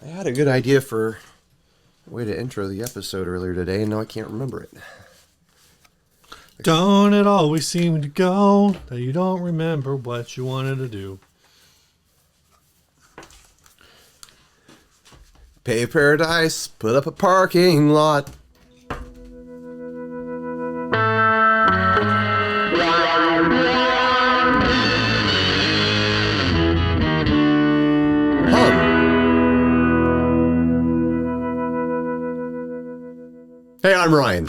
I had a good idea for a way to intro the episode earlier today, and now I can't remember it. Don't it always seem to go that you don't remember what you wanted to do? Pay Paradise, put up a parking lot. Hey, I'm Ryan.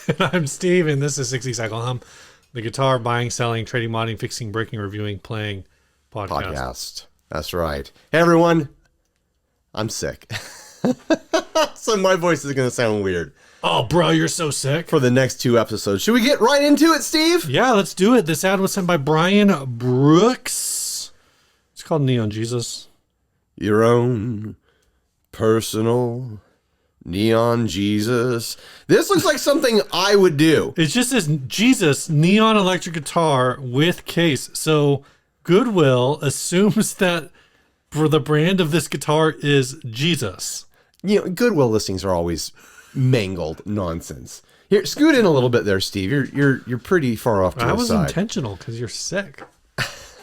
And I'm Steve, and this is 60 Cycle Hum, the guitar buying, selling, trading, modding, fixing, breaking, reviewing, playing podcast. That's right. Hey, everyone. I'm sick. So my voice is going to sound weird. Oh, bro, you're so sick. For the next two episodes. Should we get right into it, Steve? Yeah, let's do it. This ad was sent by Brian Brooks. It's called Neon Jesus. Your own personal Neon Jesus. This looks like something I would do. It's just this Jesus neon electric guitar with case. So Goodwill assumes that for the brand of this guitar is Jesus. You know, Goodwill listings are always mangled nonsense. Here, scoot in a little bit there, Steve. You're pretty far off to the side. That was intentional because you're sick.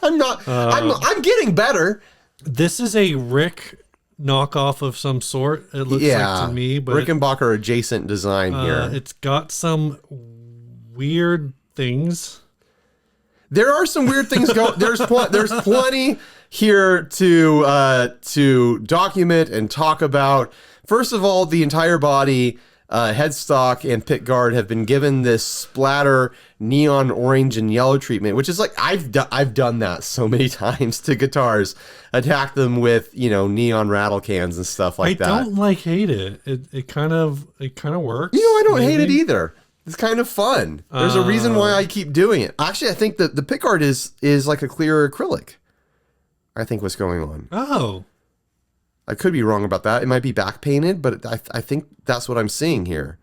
I'm not. I'm getting better. This is a Rick knockoff of some sort. It looks like to me, but Rickenbacker adjacent design here. It's got some weird things. There are some weird things going. There's plenty here to document and talk about. First of all, the entire body, headstock and pick guard have been given this splatter neon orange and yellow treatment, which is like I've done that so many times to guitars, attack them with neon rattle cans and stuff like that. I don't hate it. It kind of works. I don't hate it either. It's kind of fun. There's a reason why I keep doing it. Actually, I think that the pick guard is like a clear acrylic. I think what's going on. Oh. I could be wrong about that. It might be back painted, but I think that's what I'm seeing here,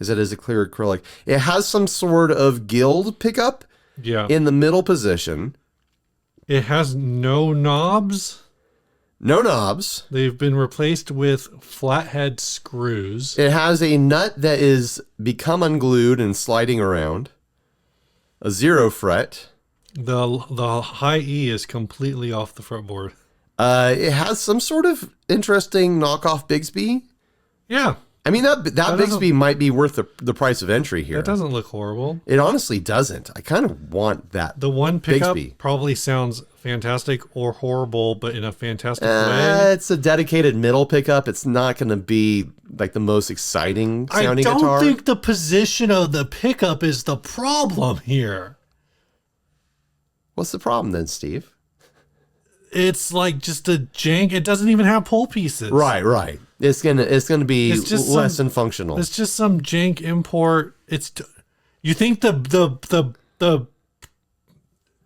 is it is a clear acrylic. It has some sort of guild pickup in the middle position. It has no knobs. No knobs. They've been replaced with flathead screws. It has a nut that is become unglued and sliding around. A 0 fret. The high E is completely off the fretboard. It has some sort of interesting knockoff Bigsby. Yeah. I mean, that Bigsby might be worth the price of entry here. That doesn't look horrible. It honestly doesn't. I kind of want that. The one pickup Bigsby probably sounds fantastic or horrible, but in a fantastic way. It's a dedicated middle pickup. It's not going to be like the most exciting sounding guitar. I don't think the position of the pickup is the problem here. What's the problem then, Steve? It's like just a jank. It doesn't even have pull pieces. Right. It's gonna be less than functional. It's just some jank import. You think the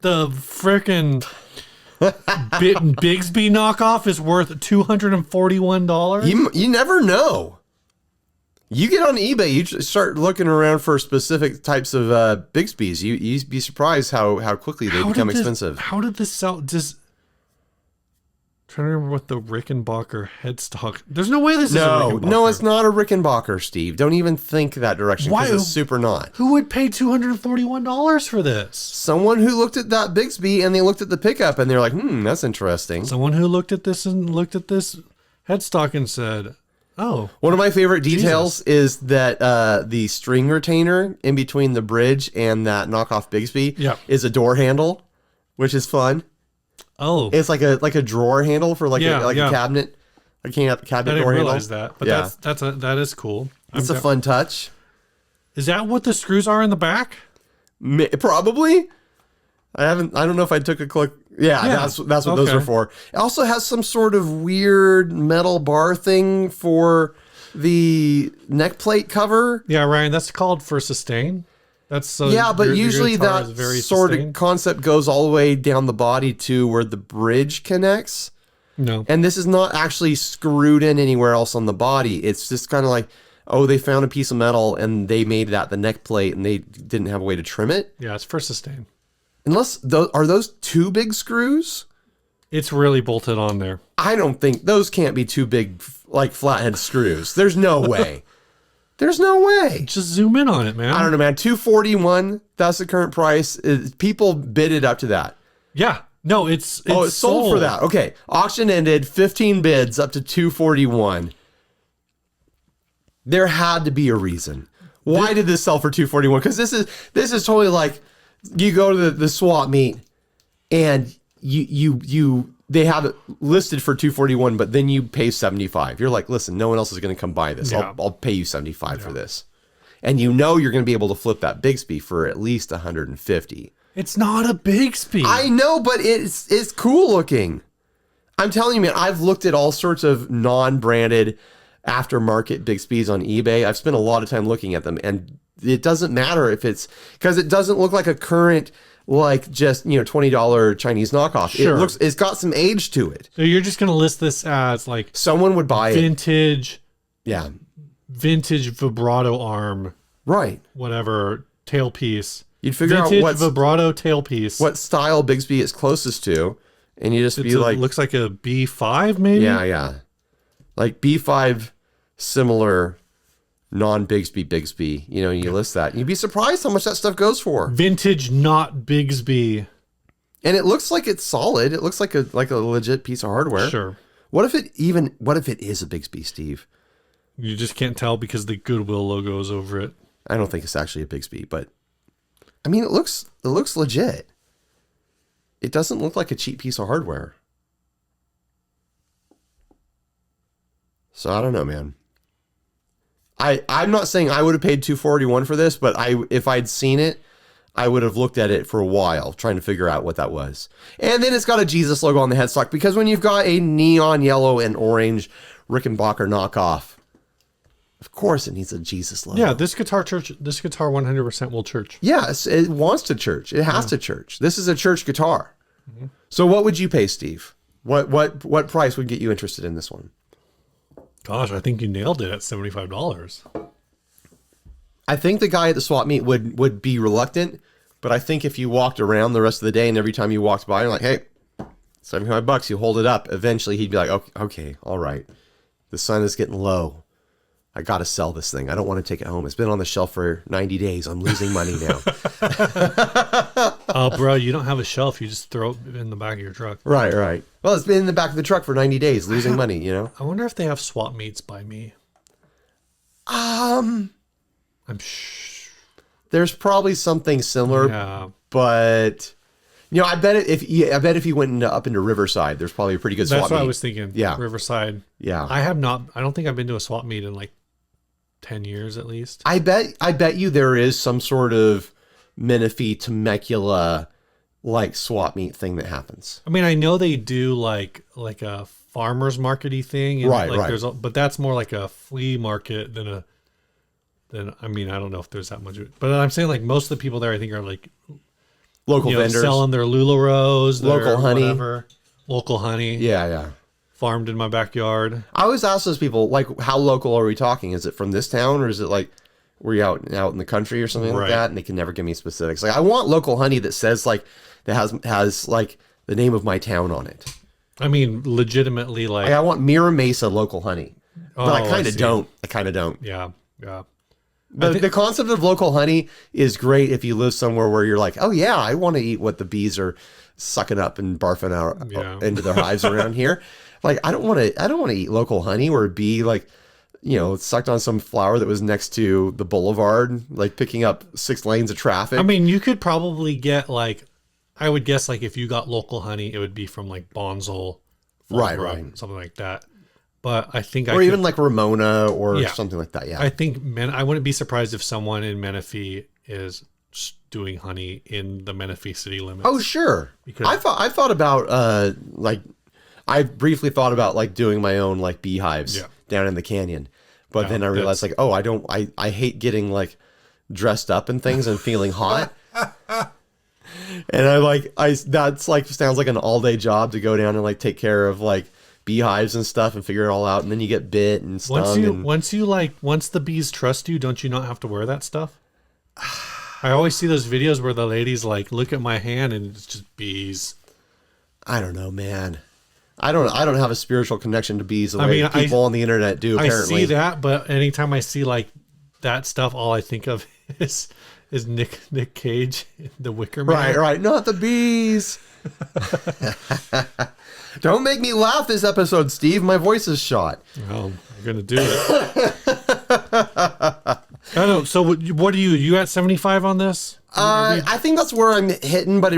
frickin' Bigsby knockoff is worth $241? You never know. You get on eBay, you start looking around for specific types of Bigsbys. You'd be surprised how quickly they become expensive. How did this sell? Trying to remember what the Rickenbacker headstock. There's no way this is a Rickenbacker. No, it's not a Rickenbacker, Steve. Don't even think that direction because it's super not. Who would pay $241 for this? Someone who looked at that Bigsby and they looked at the pickup and they're like, that's interesting. Someone who looked at this headstock and said, oh. One of my favorite details is that the string retainer in between the bridge and that knockoff Bigsby is a door handle, which is fun. Oh, it's like a drawer handle for a cabinet. I can't cabinet door handle. I didn't realize that, but that is cool. It's a fun touch. Is that what the screws are in the back? Probably. I don't know if I took a click. Yeah. That's what those are for. It also has some sort of weird metal bar thing for the neck plate cover. Yeah, Ryan, that's called for sustain. But usually that sort of concept goes all the way down the body to where the bridge connects. No. And this is not actually screwed in anywhere else on the body. It's just kind of like, they found a piece of metal and they made that the neck plate and they didn't have a way to trim it. Yeah, it's for sustain. Are those two big screws? It's really bolted on there. I don't think those can't be too big like flathead screws. There's no way. There's no way. Just zoom in on it, man. I don't know, man. $241. That's the current price. People bid it up to that. Yeah. No, it's sold for that. Okay. Auction ended. 15 bids up to $241. There had to be a reason. Why did this sell for $241? Because this is totally like you go to the swap meet and they have it listed for $241, but then you pay $75. You're like, listen, no one else is going to come buy this. Yeah. I'll pay you $75 for this. And you know you're going to be able to flip that Bigsby for at least $150. It's not a Bigsby. I know, but it's cool looking. I'm telling you, man, I've looked at all sorts of non-branded aftermarket Bigsbys on eBay. I've spent a lot of time looking at them, and it doesn't matter if it's because it doesn't look like a current, like just, $20 Chinese knockoff. Sure. It's got some age to it. So you're just going to list this as like Someone would buy it. vintage vibrato arm, Right. whatever, tailpiece. You'd figure Vintage out vibrato tailpiece. what style Bigsby it's closest to, and you just be like, looks like a B5 maybe. yeah, like B5 similar non-Bigsby. You list that, and you'd be surprised how much that stuff goes for. Vintage, not Bigsby. And it looks like it's solid. It looks like a legit piece of hardware. Sure. What if it is a Bigsby, Steve? You just can't tell because the Goodwill logo is over it. I don't think it's actually a Bigsby, but I mean, it looks legit. It doesn't look like a cheap piece of hardware. So I don't know, man. I'm not saying I would have paid $241 for this, but if I'd seen it, I would have looked at it for a while trying to figure out what that was. And then it's got a Jesus logo on the headstock, because when you've got a neon yellow and orange Rickenbacker knockoff, of course it needs a Jesus logo. Yeah, this guitar 100% will church. Yes, it wants to church. It has to church. This is a church guitar. Mm-hmm. So what would you pay, Steve? What price would get you interested in this one? Gosh, I think you nailed it at $75. I think the guy at the swap meet would be reluctant, but I think if you walked around the rest of the day and every time you walked by, you're like, hey, $75, you hold it up. Eventually he'd be like, okay, all right. The sun is getting low. I got to sell this thing. I don't want to take it home. It's been on the shelf for 90 days. I'm losing money now. Oh, bro, you don't have a shelf. You just throw it in the back of your truck. Right. Well, it's been in the back of the truck for 90 days, losing money, I wonder if they have swap meets by me. There's probably something similar, but I bet if you went up into Riverside, there's probably a pretty good swap meet. That's what I was thinking. Yeah. Riverside. Yeah. I don't think I've been to a swap meet in like 10 years at least. I bet you there is some sort of Menifee Temecula like swap meet thing that happens. I mean, I know they do like a farmer's market-y thing. And Right. But that's more like a flea market than I mean, I don't know if there's that much of it. But I'm saying like most of the people there I think are like Local vendors. Selling their LuLaRoes, Local honey. Whatever. Local honey. Yeah. Farmed in my backyard. I always ask those people, like, how local are we talking? Is it from this town, or is it like were you out in the country or something like that? And they can never give me specifics. Like, I want local honey that says like that has like the name of my town on it. I mean, legitimately, like I want Mira Mesa local honey, but I kind of don't. Yeah. The concept of local honey is great if you live somewhere where you're like, oh yeah, I want to eat what the bees are sucking up and barfing out into their hives around here. Like, I don't want to eat local honey where a bee like, sucked on some flower that was next to the boulevard, like picking up 6 lanes of traffic. I mean, you could probably get like, I would guess like if you got local honey, it would be from like Bonzel, right, something like that. But I think even like Ramona or something like that. Yeah, I think I wouldn't be surprised if someone in Menifee is doing honey in the Menifee city limits. Oh sure, because I thought about I briefly thought about like doing my own like beehives down in the canyon, but then I realized like, oh, I hate getting like dressed up and things and feeling hot. And that's like sounds like an all-day job to go down and like take care of like beehives and stuff and figure it all out, and then you get bit and stung. Once the bees trust you, don't you not have to wear that stuff? I always see those videos where the ladies like look at my hand and it's just bees. I don't know, man. I don't have a spiritual connection to bees the way mean, people on the internet do. Apparently, I see that, but anytime I see like that stuff, all I think of is Nick Cage, the Wicker Man. Right. Not the bees. Don't make me laugh this episode, Steve. My voice is shot. Well, I'm gonna do it. I don't know. So what are you at 75 on this? I think that's where I'm hitting, but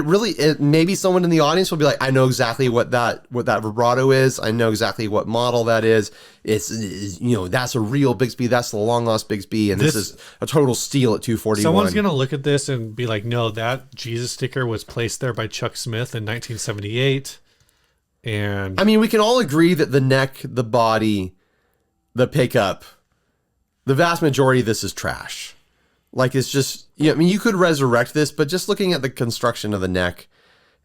maybe someone in the audience will be like, I know exactly what that vibrato is. I know exactly what model that is. It's that's a real Bigsby. That's the long lost Bigsby, and this is a total steal at 241. Someone's gonna look at this and be like, no, that Jesus sticker was placed there by Chuck Smith in 1978. And I mean, we can all agree that the neck, the body, the pickup, the vast majority of this is trash. Like, it's just, I mean, you could resurrect this, but just looking at the construction of the neck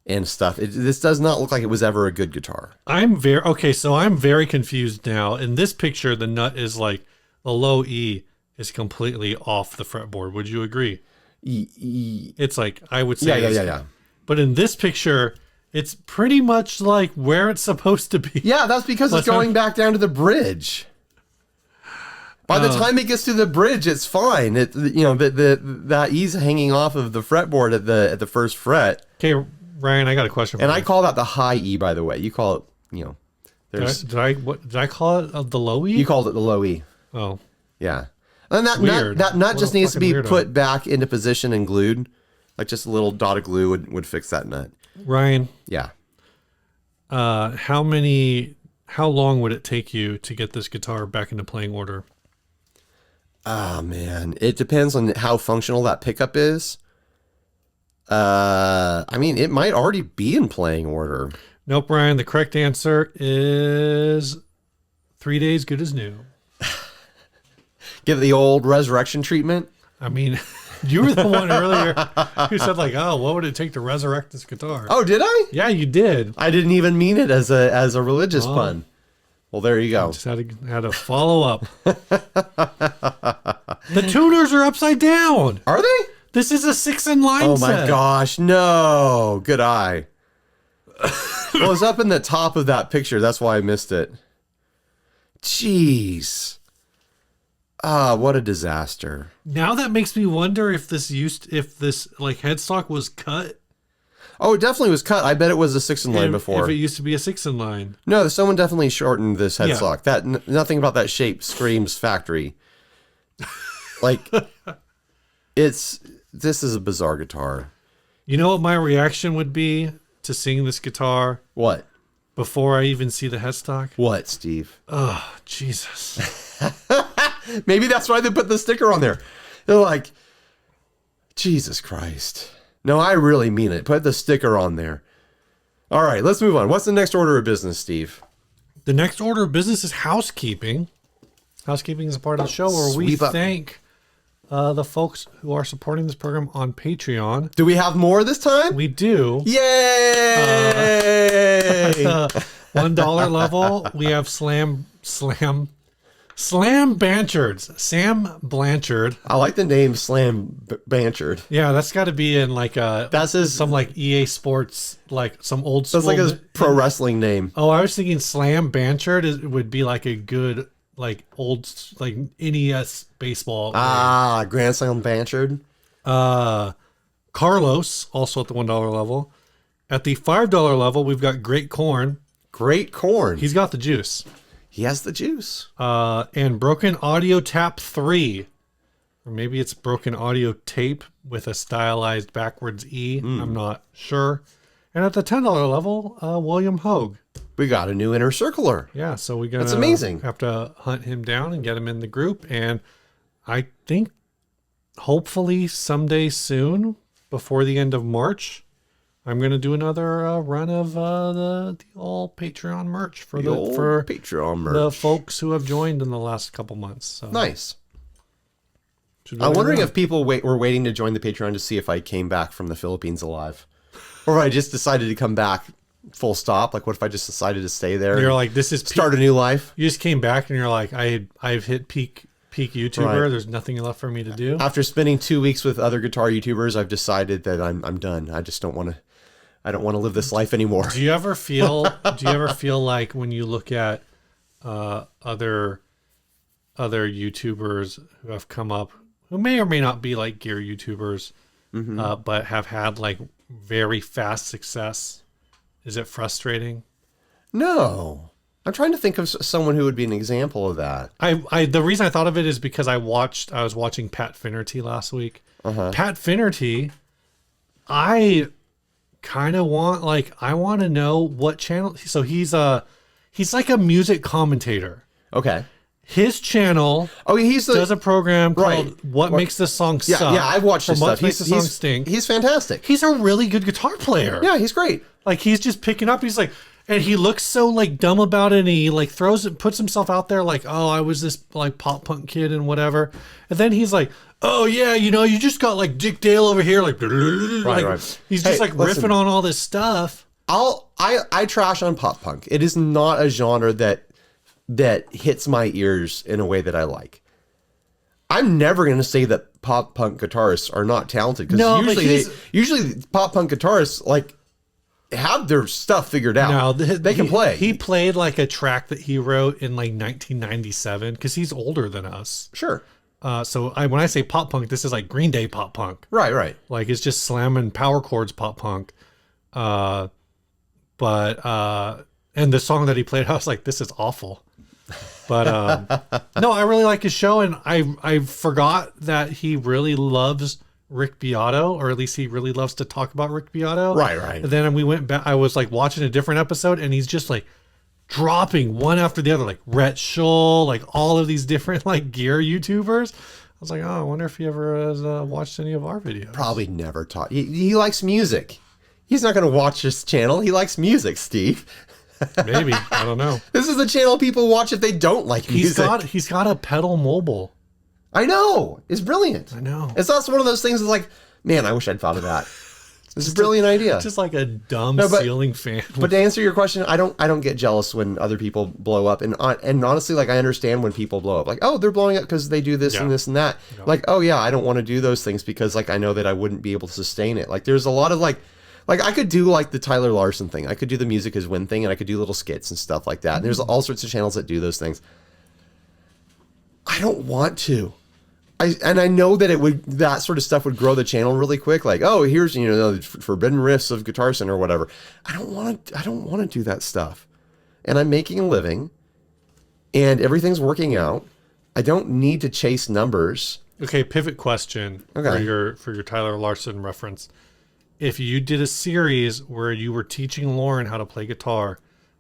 and stuff, this does not look like it was ever a good guitar. I'm very confused now. In this picture, the nut is like, the low E is completely off the fretboard. Would you agree? It's like, I would say. Yeah. But in this picture, it's pretty much like where it's supposed to be. Yeah, that's because it's going back down to the bridge. By the time it gets to the bridge, it's fine. That E's hanging off of the fretboard at the first fret. Okay, Ryan, I got a question for you. And I call that the high E, by the way. You call it, there's. Did I call it the low E? You called it the low E. Oh, yeah. And that nut just needs to be put back into position and glued. Like just a little dot of glue would fix that nut. Ryan. Yeah. How long would it take you to get this guitar back into playing order? Oh man, it depends on how functional that pickup is. I mean, it might already be in playing order. Nope, Ryan. The correct answer is 3 days good as new. Give it the old resurrection treatment. I mean, you were the one earlier who said like, "Oh, what would it take to resurrect this guitar?" Oh, did I? Yeah, you did. I didn't even mean it as a religious pun. Well, there you go. Just had to follow up. The tuners are upside down. Are they? This is a 6-in-line Oh set. my gosh, no. Good eye. Well, it's up in the top of that picture. That's why I missed it. Jeez. Ah, what a disaster. Now that makes me wonder if this like headstock was cut. Oh, it definitely was cut. I bet it was a 6-in-line before. If it used to be a 6-in-line. No, someone definitely shortened this headstock. Yeah. Nothing about that shape screams factory. Like, this is a bizarre guitar. You know what my reaction would be to seeing this guitar? What? Before I even see the headstock? What, Steve? Oh, Jesus. Maybe that's why they put the sticker on there. They're like, Jesus Christ. No, I really mean it. Put the sticker on there. All right, let's move on. What's the next order of business, Steve? The next order of business is housekeeping. Housekeeping is a part of the show where we thank the folks who are supporting this program on Patreon. Do we have more this time? We do. Yay! At the $1 level, we have Slam Blanchards. Sam Blanchard. I like the name Slam Blanchard. Yeah, that's got to be in like some like EA Sports, like some old school. That's like his pro wrestling name. Oh, I was thinking Slam Blanchard would be like a good like old like NES baseball. Ah, Grand Slam Blanchard. Carlos, also at the $1 level. At the $5 level, we've got Great Corn. Great Corn. He's got the juice. He has the juice. And Broken Audio Tap 3. Or maybe it's Broken Audio Tape with a stylized backwards E. I'm not sure. And at the $10 level, William Hogue. We got a new inner circler. Yeah, so we're That's amazing. Have to hunt him down and get him in the group. And I think hopefully someday soon, before the end of March, I'm going to do another run of the all Patreon merch for Patreon merch. The folks who have joined in the last couple months. So. Nice. I'm wondering if people were waiting to join the Patreon to see if I came back from the Philippines alive. Or if I just decided to come back full stop. Like, what if I just decided to stay there? You're like, this is start a new life. You just came back and you're like, I've hit peak YouTuber. Right. There's nothing left for me to do. After spending 2 weeks with other guitar YouTubers, I've decided that I'm done. I just don't want to. I don't want to live this life anymore. Do you ever feel like when you look at other YouTubers who have come up, who may or may not be like gear YouTubers, but have had like very fast success? Is it frustrating? No. I'm trying to think of someone who would be an example of that. The reason I thought of it is because I was watching Pat Finnerty last week. Pat Finnerty, I kind of I want to know what channel. So he's like a music commentator. Okay. His channel does a program called What Makes This Song Suck. Yeah, I've watched his stuff. What Makes This Song Stink. He's fantastic. He's a really good guitar player. Yeah, he's great. Like, he's just picking up. He's like, and he looks so like dumb about it, and he like puts himself out there like, oh, I was this like pop punk kid and whatever. And then he's like, oh yeah, you just got like Dick Dale over here, like, Right. He's just like riffing on all this stuff. I trash on pop punk. It is not a genre that hits my ears in a way that I like. I'm never going to say that pop punk guitarists are not talented, because usually pop punk guitarists like have their stuff figured out. No, they can play. He played like a track that he wrote in like 1997 because he's older than us. Sure. So when I say pop punk, this is like Green Day pop punk. Right. Like, it's just slamming power chords pop punk. And the song that he played, I was like, this is awful. But no, I really like his show, and I forgot that he really loves Rick Beato, or at least he really loves to talk about Rick Beato. Right. And then we went back. I was like watching a different episode, and he's just like dropping one after the other, like Rhett Shull, like all of these different like gear YouTubers. I was like, oh, I wonder if he ever has watched any of our videos. Probably never taught. He likes music. He's not going to watch this channel. He likes music, Steve. Maybe. I don't know. This is the channel people watch if they don't like music. He's got a pedal mobile. I know. It's brilliant. I know. It's not one of those things that's like, man, I wish I'd thought of that. It's a brilliant idea. Just like a dumb ceiling fan. But to answer your question, I don't get jealous when other people blow up. And honestly, like, I understand when people blow up. Like, oh, they're blowing up because they do this and this and that. Yeah. Like, oh yeah, I don't want to do those things because like I know that I wouldn't be able to sustain it. Like, there's a lot of like I could do like the Tyler Larson thing. I could do the music is win thing, and I could do little skits and stuff like that. And there's all sorts of channels that do those things. I don't want to. I know that that sort of stuff would grow the channel really quick. Like, oh, here's the forbidden riffs of Guitar Center or whatever. I don't want to do that stuff. And I'm making a living, and everything's working out. I don't need to chase numbers. Okay, pivot question for your Tyler Larson reference. If you did a series where you were teaching Lauren how to play guitar,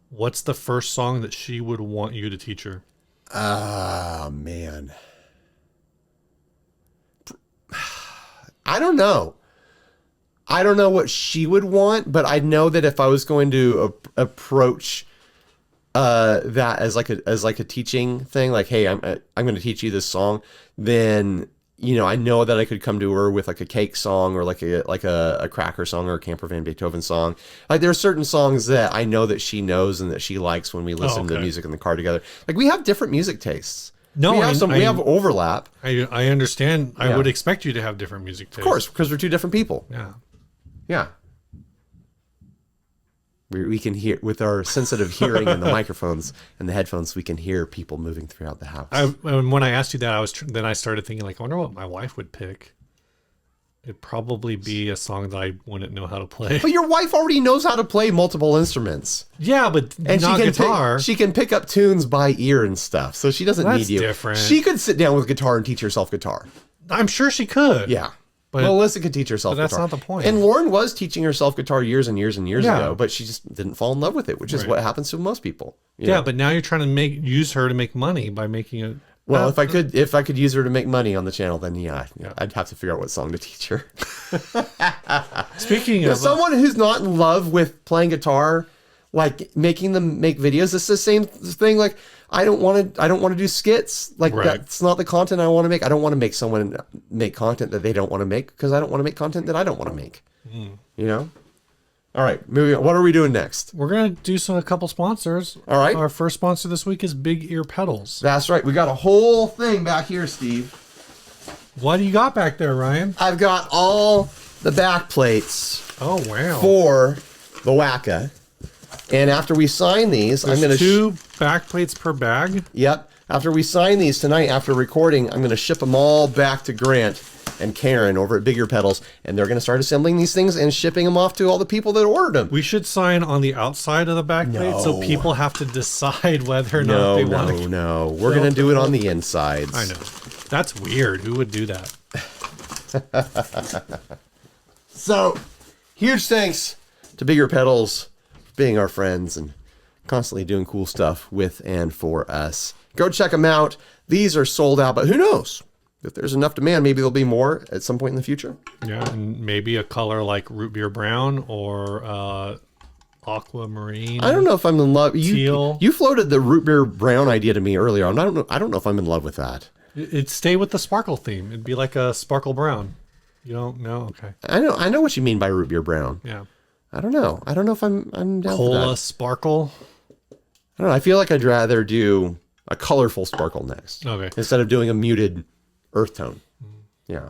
what's the first song that she would want you to teach her? Ah, man. I don't know. I don't know what she would want, but I know that if I was going to approach that as like a teaching thing, like, hey, I'm going to teach you this song, then I know that I could come to her with like a Cake song or like a Cracker song or a Camper Van Beethoven song. Like, there are certain songs that I know that she knows and that she likes when we listen to music in the car together. Like, we have different music tastes. No, we have overlap. I understand. I would expect you to have different music tastes. Of course, because we're two different people. Yeah. We can hear with our sensitive hearing and the microphones and the headphones. We can hear people moving throughout the house. When I asked you that, then I started thinking, like, I wonder what my wife would pick. It'd probably be a song that I wouldn't know how to play. But your wife already knows how to play multiple instruments. Yeah, but not guitar. She can pick up tunes by ear and stuff, so she doesn't need you. Different. She could sit down with guitar and teach herself guitar. I'm sure she could. Yeah. But Melissa could teach herself guitar. That's not the point. And Lauren was teaching herself guitar years and years and years ago, but she just didn't fall in love with it, which is what happens to most people. Yeah, but now you're trying to use her to make money by making it. Well, if I could use her to make money on the channel, then I'd have to figure out what song to teach her. Speaking of someone who's not in love with playing guitar, like making them make videos, it's the same thing. Like, I don't want to do skits. Like, that's not the content I want to make. I don't want to make someone make content that they don't want to make, because I don't want to make content that I don't want to make. All right, moving on. What are we doing next? We're going to do a couple sponsors. All right. Our first sponsor this week is Big Ear Pedals. That's right. We got a whole thing back here, Steve. What do you got back there, Ryan? I've got all the back plates. Oh, wow. For the Wacka. And after we sign these, I'm going to... 2 back plates per bag. Yep. After we sign these tonight, after recording, I'm going to ship them all back to Grant and Karen over at Bigger Pedals, and they're going to start assembling these things and shipping them off to all the people that ordered them. We should sign on the outside of the back plate so people have to decide whether or not they want to. No. We're going to do it on the insides. I know. That's weird. Who would do that? So, huge thanks to Bigger Pedals for being our friends and constantly doing cool stuff with and for us. Go check them out. These are sold out, but who knows? If there's enough demand, maybe there'll be more at some point in the future. Yeah, and maybe a color like root beer brown or aquamarine. I don't know if I'm in love. Teal. You floated the root beer brown idea to me earlier. I don't know if I'm in love with that. It'd stay with the sparkle theme. It'd be like a sparkle brown. You don't know? Okay. I know what you mean by root beer brown. Yeah. I don't know. I don't know if I'm down for Cola that. sparkle. I don't know. I feel like I'd rather do a colorful sparkle next. Okay. Instead of doing a muted earth tone. Yeah.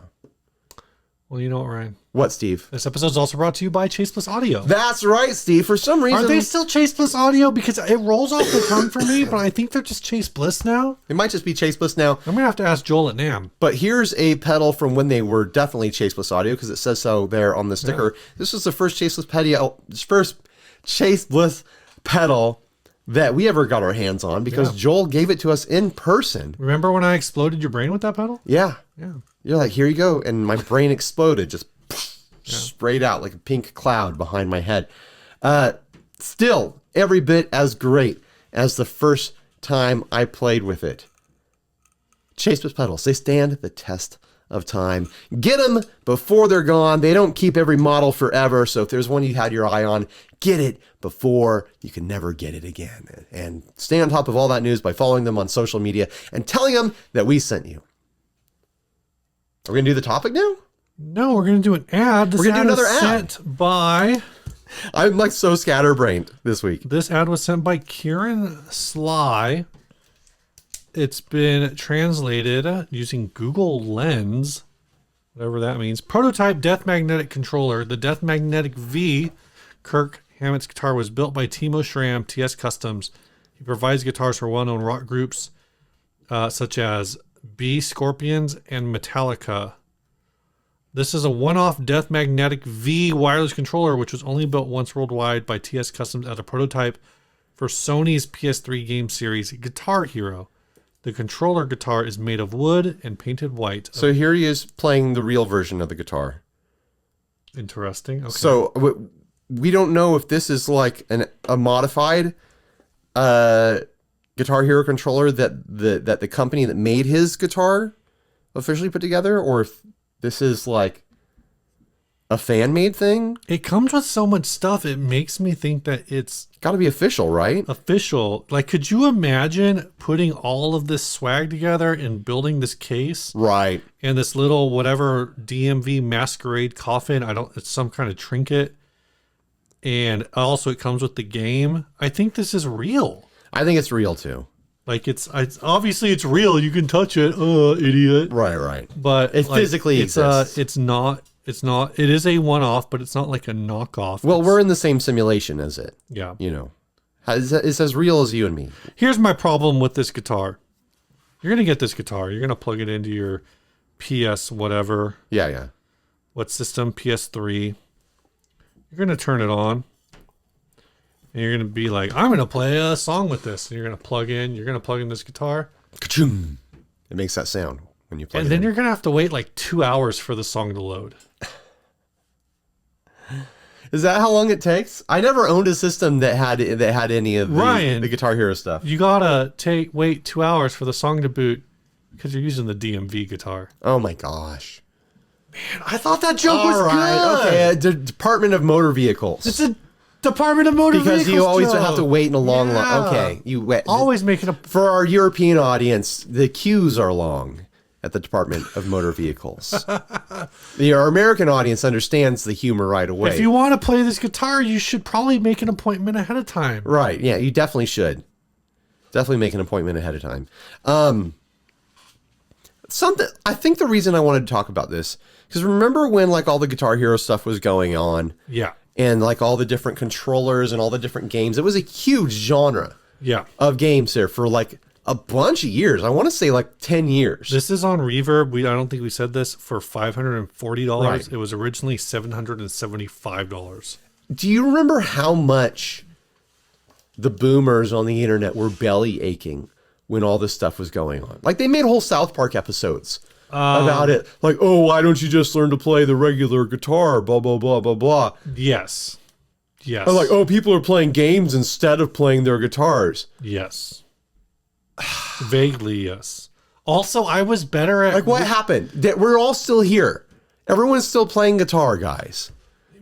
Well, you know what, Ryan? What, Steve? This episode is also brought to you by Chase Plus Audio. That's right, Steve. For some reason... Are they still Chase Plus Audio? Because it rolls off the tongue for me, but I think they're just Chase Bliss now. It might just be Chase Bliss now. I'm going to have to ask Joel at NAMM. But here's a pedal from when they were definitely Chase Bliss Audio, because it says so there on the sticker. Yeah. This was the first Chase Bliss pedal that we ever got our hands on, because Joel gave it to us in person. Remember when I exploded your brain with that pedal? Yeah. Yeah. You're like, here you go. And my brain exploded, just sprayed out like a pink cloud behind my head. Still, every bit as great as the first time I played with it. Chase Bliss pedals, they stand the test of time. Get them before they're gone. They don't keep every model forever. So if there's one you had your eye on, get it before you can never get it again. And stay on top of all that news by following them on social media and telling them that we sent you. Are we going to do the topic now? No, we're going to do an ad. This we're going to do another ad. Sent by... I'm like so scatterbrained this week. This ad was sent by Kieran Sly. It's been translated using Google Lens, whatever that means. Prototype Death Magnetic controller. The Death Magnetic V, Kirk Hammett's guitar, was built by Timo Schramm, TS Customs. He provides guitars for well-known rock groups such as B, Scorpions, and Metallica. This is a one-off Death Magnetic V wireless controller, which was only built once worldwide by TS Customs as a prototype for Sony's PS3 game series Guitar Hero. The controller guitar is made of wood and painted white. So here he is playing the real version of the guitar. Interesting. Okay. So we don't know if this is like a modified Guitar Hero controller that the company that made his guitar officially put together, or if this is like a fan-made thing. It comes with so much stuff, it makes me think that it's got to be official, right? Official. Like, could you imagine putting all of this swag together and building this case? Right. And this little whatever DMV masquerade coffin. It's some kind of trinket. And also it comes with the game. I think this is real. I think it's real too. Like it's obviously it's real. You can touch it. Idiot. Right. But it physically exists. It's not. It is a one-off, but it's not like a knockoff. Well, we're in the same simulation as it. Yeah. You know, it's as real as you and me. Here's my problem with this guitar. You're going to get this guitar. You're going to plug it into your PS whatever. Yeah. What system? PS3. You're going to turn it on. And you're going to be like, I'm going to play a song with this. And you're going to plug in this guitar. Ka-choom. It makes that sound when you plug it in. And then you're going to have to wait like 2 hours for the song to load. Is that how long it takes? I never owned a system that had any of the Guitar Hero stuff. You gotta wait 2 hours for the song to boot because you're using the DMV guitar. Oh my gosh. Man, I thought that joke was good. Okay, Department of Motor Vehicles. It's a Department of Motor Vehicles because you always joke. have to wait in a long line. Okay, you wait. Always making for our European audience, the queues are long at the Department of Motor Vehicles. Our American audience understands the humor right away. If you want to play this guitar, you should probably make an appointment ahead of time. Right. Yeah, you definitely should. Definitely make an appointment ahead of time. I think the reason I wanted to talk about this, because remember when like all the Guitar Hero stuff was going on? Yeah. and like all the different controllers and all the different games. It was a huge genre of games there for like a bunch of years. I want to say like 10 years. This is on Reverb. I don't think we said this, for $540. Right. It was originally $775. Do you remember how much the boomers on the internet were belly aching when all this stuff was going on? Like, they made whole South Park episodes about it. Like, oh, why don't you just learn to play the regular guitar? Blah, blah, blah, blah, blah. Yes. Yes. I'm like, oh, people are playing games instead of playing their guitars. Yes. Vaguely, yes. Also, I was better at... Like, what happened? We're all still here. Everyone's still playing guitar, guys.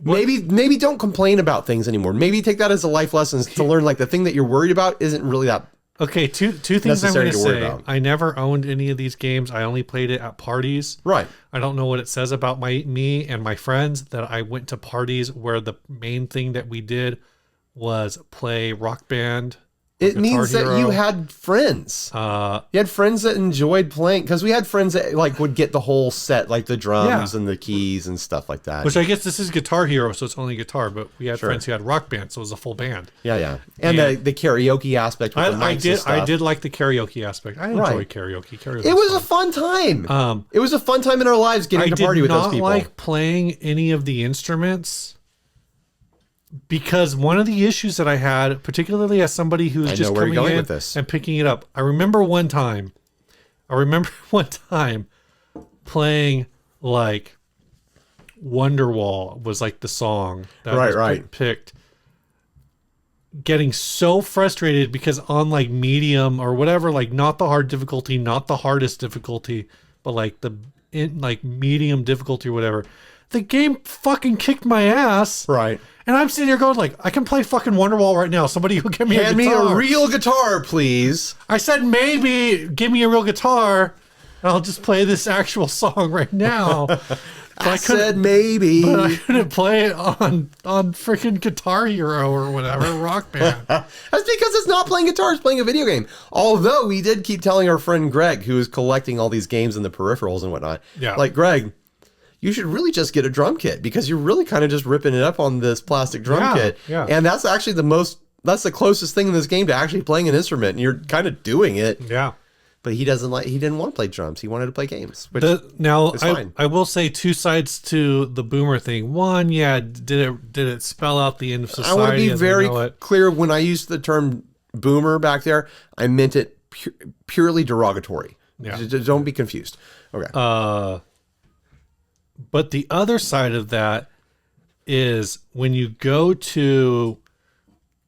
Maybe don't complain about things anymore. Maybe take that as a life lesson to learn, like, the thing that you're worried about isn't really that... Okay, two things I'm going to worry say. about. I never owned any of these games. I only played it at parties. Right. I don't know what it says about me and my friends that I went to parties where the main thing that we did was play Rock Band. It means that you had friends. You had friends that enjoyed playing, because we had friends that like would get the whole set, like the drums and the keys and stuff like that. Which I guess this is Guitar Hero, so it's only guitar. But we had friends who had Rock Band, so it was a full band. Yeah. And the karaoke aspect. With the mics and stuff. I did like the karaoke aspect. I enjoy karaoke. Karaoke. It was a fun time. It was a fun time in our lives getting to party with those people. I did not like playing any of the instruments, because one of the issues that I had, particularly as somebody who's just coming in and picking it up, I remember one time playing like Wonderwall was like the song that was picked, getting so frustrated because on like medium or whatever, like not the hard difficulty, not the hardest difficulty, but like like medium difficulty or whatever, the game fucking kicked my ass. Right. And I'm sitting here going like, I can play fucking Wonderwall right now. Somebody who give me Hand me a real guitar, please. I said, maybe give me a real guitar. And I'll just play this actual song right now. I said maybe. But I couldn't play it on freaking Guitar Hero or whatever, Rock Band. That's because it's not playing guitar, it's playing a video game. Although we did keep telling our friend Greg, who is collecting all these games and the peripherals and whatnot. Yeah. Like, Greg, you should really just get a drum kit, because you're really kind of just ripping it up on this plastic drum kit. Yeah. And that's actually that's the closest thing in this game to actually playing an instrument, and you're kind of doing it. Yeah. But he didn't want to play drums. He wanted to play games. Which now is fine. I will say two sides to the boomer thing. One, did it spell out the end of society? I want to be very clear. When I used the term boomer back there, I meant it purely derogatory. Yeah. Don't be confused. Okay. But the other side of that is when you go to,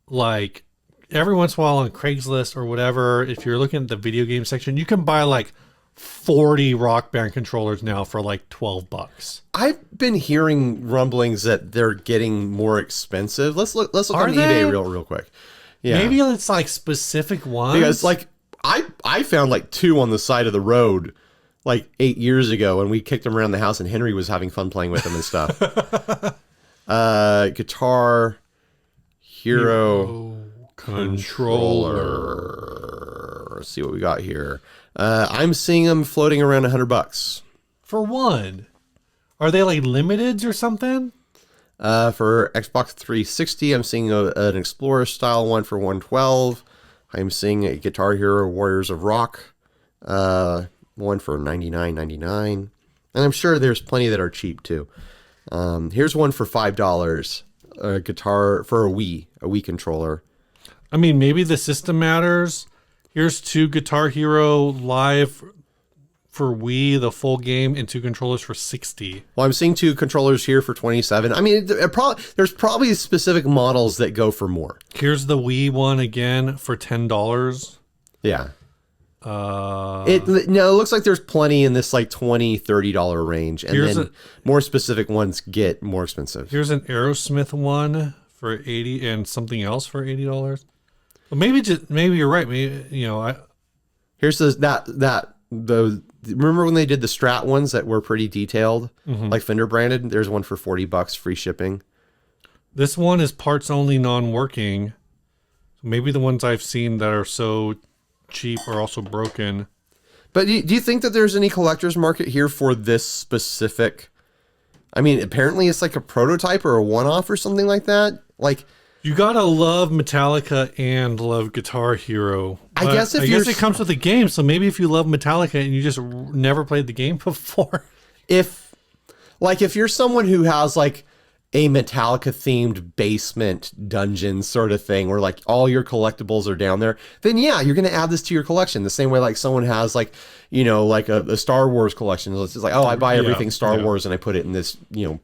like, every once in a while on Craigslist or whatever, if you're looking at the video game section, you can buy like 40 Rock Band controllers now for like $12. I've been hearing rumblings that they're getting more expensive. Let's look on eBay real quick. Yeah. Maybe it's like specific ones. Because like I found like 2 on the side of the road like 8 years ago, and we kicked them around the house, and Henry was having fun playing with them and stuff. Guitar Hero controller. Let's see what we got here. I'm seeing them floating around $100 for one. Are they like limiteds or something? For Xbox 360, I'm seeing an Explorer style one for $112. I'm seeing a Guitar Hero Warriors of Rock one for $99.99, and I'm sure there's plenty that are cheap too. Here's one for $5. A guitar for a Wii controller. I mean, maybe the system matters. Here's 2 Guitar Hero Live for Wii, the full game, and 2 controllers for $60. Well, I'm seeing 2 controllers here for $27. I mean, there's probably specific models that go for more. Here's the Wii one again for $10. Yeah. It looks like there's plenty in this like $20-$30 range, and then more specific ones get more expensive. Here's an Aerosmith one for $80 and something else for $80. Well, maybe you're right. Maybe here's remember when they did the Strat ones that were pretty detailed, like Fender branded? There's one for $40, free shipping. This one is parts only, non-working. Maybe the ones I've seen that are so cheap are also broken. But do you think that there's any collector's market here for this specific I mean, apparently it's like a prototype or a one-off or something like that. Like, you gotta love Metallica and love Guitar Hero. I guess I guess it comes with the game. So maybe if you love Metallica and you just never played the game before, if you're someone who has like a Metallica themed basement dungeon sort of thing where like all your collectibles are down there, then yeah, you're going to add this to your collection the same way like someone has like, you know, like a Star Wars collection. It's just like, oh, I buy everything Star Wars and I put it in this, you know,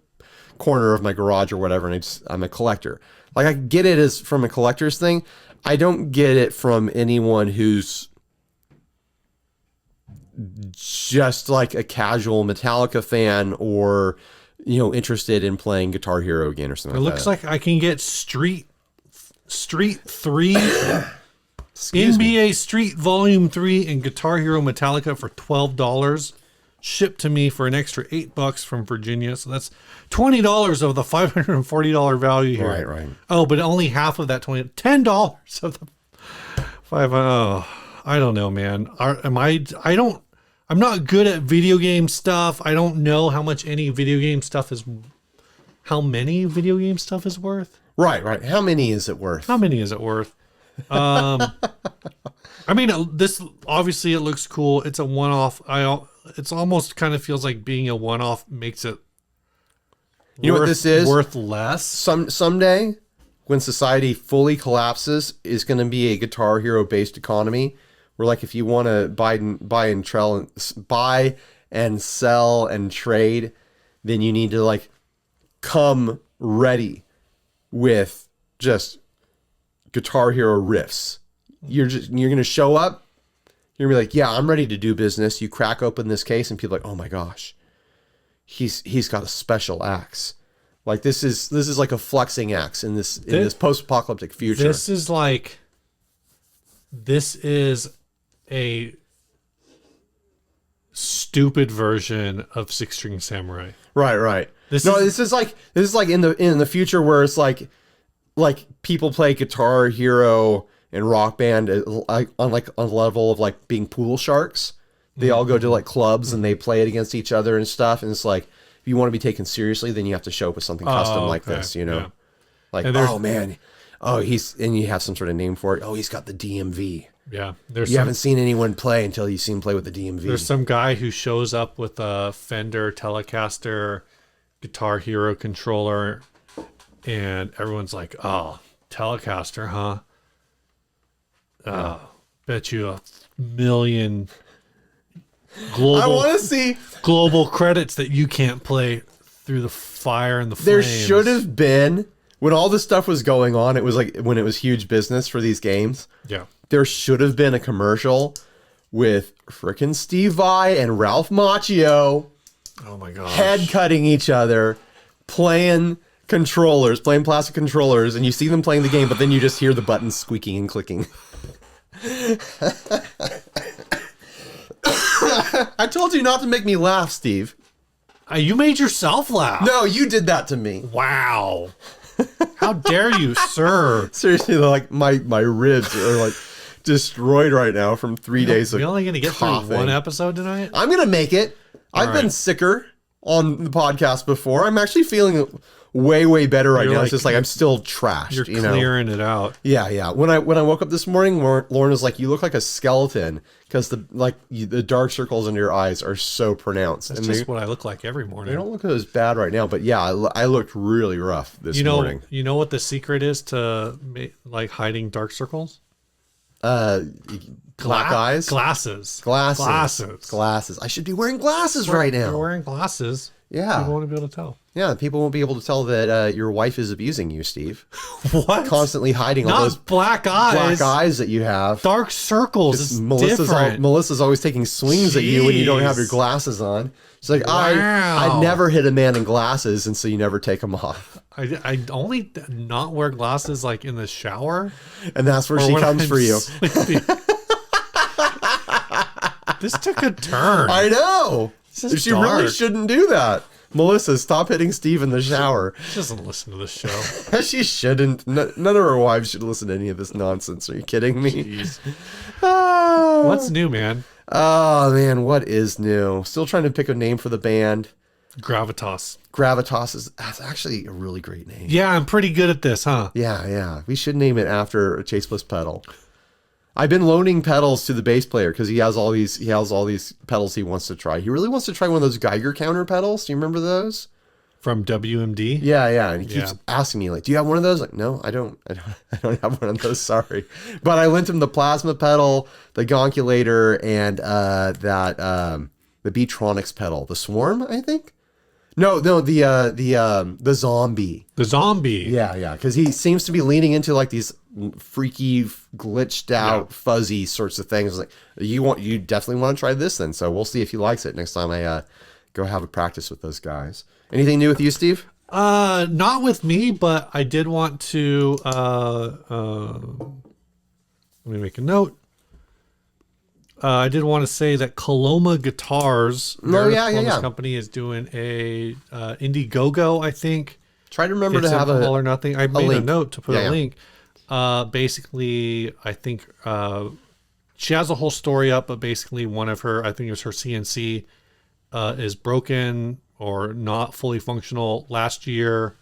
corner of my garage or whatever. And I'm a collector. Like I get it as from a collector's thing. I don't get it from anyone who's just like a casual Metallica fan or, you know, interested in playing Guitar Hero again or something. It looks like I can get Street 3, NBA Street Volume 3, and Guitar Hero Metallica for $12, shipped to me for an extra $8 from Virginia. So that's $20 of the $540 value here. Right. Oh, but only half of that $10 of the five. Oh, I don't know, man. I'm not good at video game stuff. I don't know how much any video game stuff is. How many video game stuff is worth? Right. How many is it worth? How many is it worth? I mean, this obviously it looks cool. It's a one-off. It's almost kind of feels like being a one-off makes it. You know what this is? Worth less. Someday, when society fully collapses, is going to be a Guitar Hero based economy. Where like if you want to buy and sell and trade, then you need to like come ready with just Guitar Hero riffs. You're gonna show up. You're gonna be like, yeah, I'm ready to do business. You crack open this case and people are like, oh my gosh, he's got a special axe. Like this is like a flexing axe in this post-apocalyptic future. This is a stupid version of Six String Samurai. Right. This is like in the future where it's like people play Guitar Hero and Rock Band on a level of like being pool sharks. They all go to like clubs and they play it against each other and stuff. And it's like, if you want to be taken seriously, then you have to show up with something custom like this, you know? Yeah. Like, oh man, and you have some sort of name for it. Oh, he's got the DMV. Yeah. You haven't seen anyone play until you see him play with the DMV. There's some guy who shows up with a Fender Telecaster Guitar Hero controller, and everyone's like, oh, Telecaster, huh? Bet you $1 million global credits that you can't play through the fire and the flames. There should have been, when all this stuff was going on, it was like when it was huge business for these games. Yeah. There should have been a commercial with frickin' Steve Vai and Ralph Macchio. Oh my gosh. Head cutting each other, playing plastic controllers, and you see them playing the game, but then you just hear the buttons squeaking and clicking. I told you not to make me laugh, Steve. You made yourself laugh. No, you did that to me. Wow. How dare you, sir? Seriously, like my ribs are like destroyed right now from 3 days of You're only going to get coughing. through one episode tonight? I'm going to make it. I've been sicker on the podcast before. I'm actually feeling way better right now. It's just like I'm still trashed. You're clearing it out. Yeah. When I woke up this morning, Lauren was like, "You look like a skeleton because the dark circles under your eyes are so pronounced." That's just what I look like every morning. They don't look as bad right now, but yeah, I looked really rough this morning. You know what the secret is to like hiding dark circles? Black eyes, glasses. I should be wearing glasses right now. You're wearing glasses. Yeah, people won't be able to tell. Yeah, people won't be able to tell that your wife is abusing you, Steve. What? Constantly hiding all those black eyes that you have. Dark circles. It's different. Melissa's always taking swings at you when you don't have your glasses on. She's like, I never hit a man in glasses, and so you never take them off. I only not wear glasses like in the shower, and that's where she comes for you. This took a turn. I know. She really shouldn't do that. Melissa, stop hitting Steve in the shower. She doesn't listen to this show. She shouldn't. None of her wives should listen to any of this nonsense. Are you kidding me? What's new, man? Oh, man, what is new? Still trying to pick a name for the band. Gravitas. Gravitas that's actually a really great name. Yeah, I'm pretty good at this, huh? Yeah. We should name it after a Chase Bliss pedal. I've been loaning pedals to the bass player because he has all these pedals he wants to try. He really wants to try one of those Geiger counter pedals. Do you remember those? From WMD? Yeah. And he keeps asking me, like, do you have one of those? Like, no, I don't have one of those, sorry. But I lent him the plasma pedal, the gonculator, and the Beatronics pedal. The Swarm, I think? No, the Zombie. The Zombie. Yeah. Because he seems to be leaning into like these freaky, glitched out, fuzzy sorts of things. Like, you definitely want to try this then. So we'll see if he likes it next time I go have a practice with those guys. Anything new with you, Steve? Not with me, but I did want to let me make a note. I did want to say that Coloma Guitars, Coloma's company, is doing a Indiegogo, I think. Try to remember to have All or Nothing. I made a note to put a link. Basically, I think she has a whole story up, but basically one of her, I think it was her CNC, is broken or not fully functional. Last year,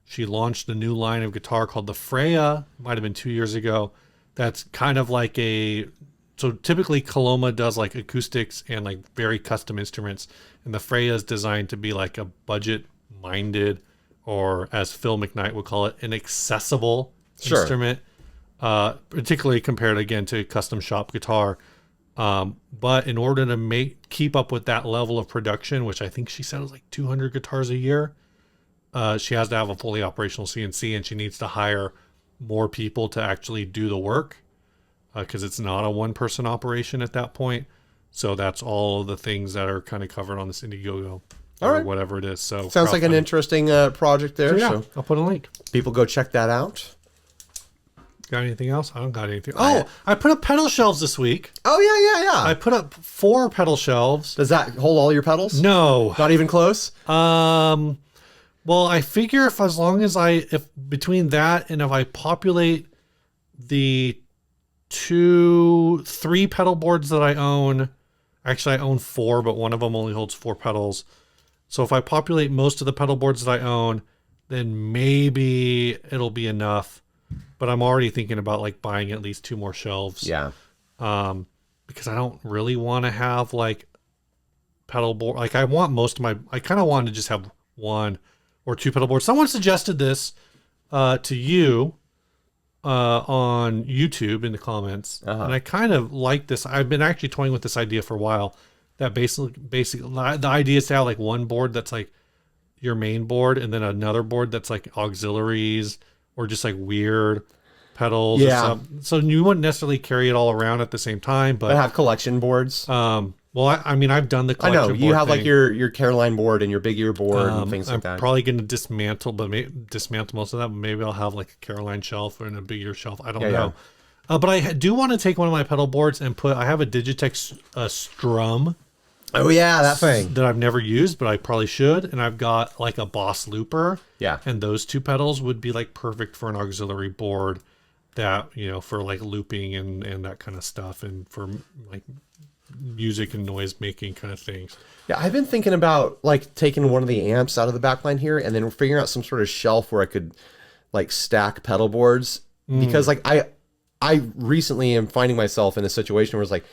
she launched a new line of guitar called the Freya. Might have been 2 years ago. That's kind of like so typically Coloma does like acoustics and like very custom instruments, and the Freya is designed to be like a budget-minded, or as Phil McKnight would call it, an accessible instrument, particularly compared again to a custom shop guitar. But in order to keep up with that level of production, which I think she said was like 200 guitars a year, she has to have a fully operational CNC, and she needs to hire more people to actually do the work, because it's not a one-person operation at that point. So that's all of the things that are kind of covered on this Indiegogo, or whatever it is. So sounds like an interesting project there. So I'll put a link. People go check that out. Got anything else? I don't got anything. I put up pedal shelves this week. Oh, yeah. I put up 4 pedal shelves. Does that hold all your pedals? No. Not even close? Well, I figure if between that and if I populate the 3 pedal boards that I own, actually I own 4, but one of them only holds 4 pedals. So if I populate most of the pedal boards that I own, then maybe it'll be enough. But I'm already thinking about like buying at least 2 more shelves. Yeah. Because I don't really want to have like pedal board. Like I kind of want to just have 1 or 2 pedal boards. Someone suggested this to you on YouTube in the comments. And I kind of like this. I've been actually toying with this idea for a while. That basically the idea is to have like one board that's like your main board, and then another board that's like auxiliaries or just like weird pedals. Yeah. Or something. So you wouldn't necessarily carry it all around at the same time, but have collection boards. Well, I mean, I've done the collection board. I know you have thing. Like your Caroline board and your big ear board and things like that. I'm probably going to dismantle most of that. But maybe I'll have like a Caroline shelf or a big ear shelf. I don't know. Yeah. But I do want to take one of my pedal boards and I have a Digitech Strum. Oh yeah, that thing that I've never used, but I probably should. And I've got like a Boss Looper. Yeah. And those 2 pedals would be like perfect for an auxiliary board that, for like looping and that kind of stuff, and for like music and noise making kind of things. Yeah, I've been thinking about like taking one of the amps out of the backline here and then figuring out some sort of shelf where I could like stack pedal boards, because like I recently am finding myself in a situation where it's like,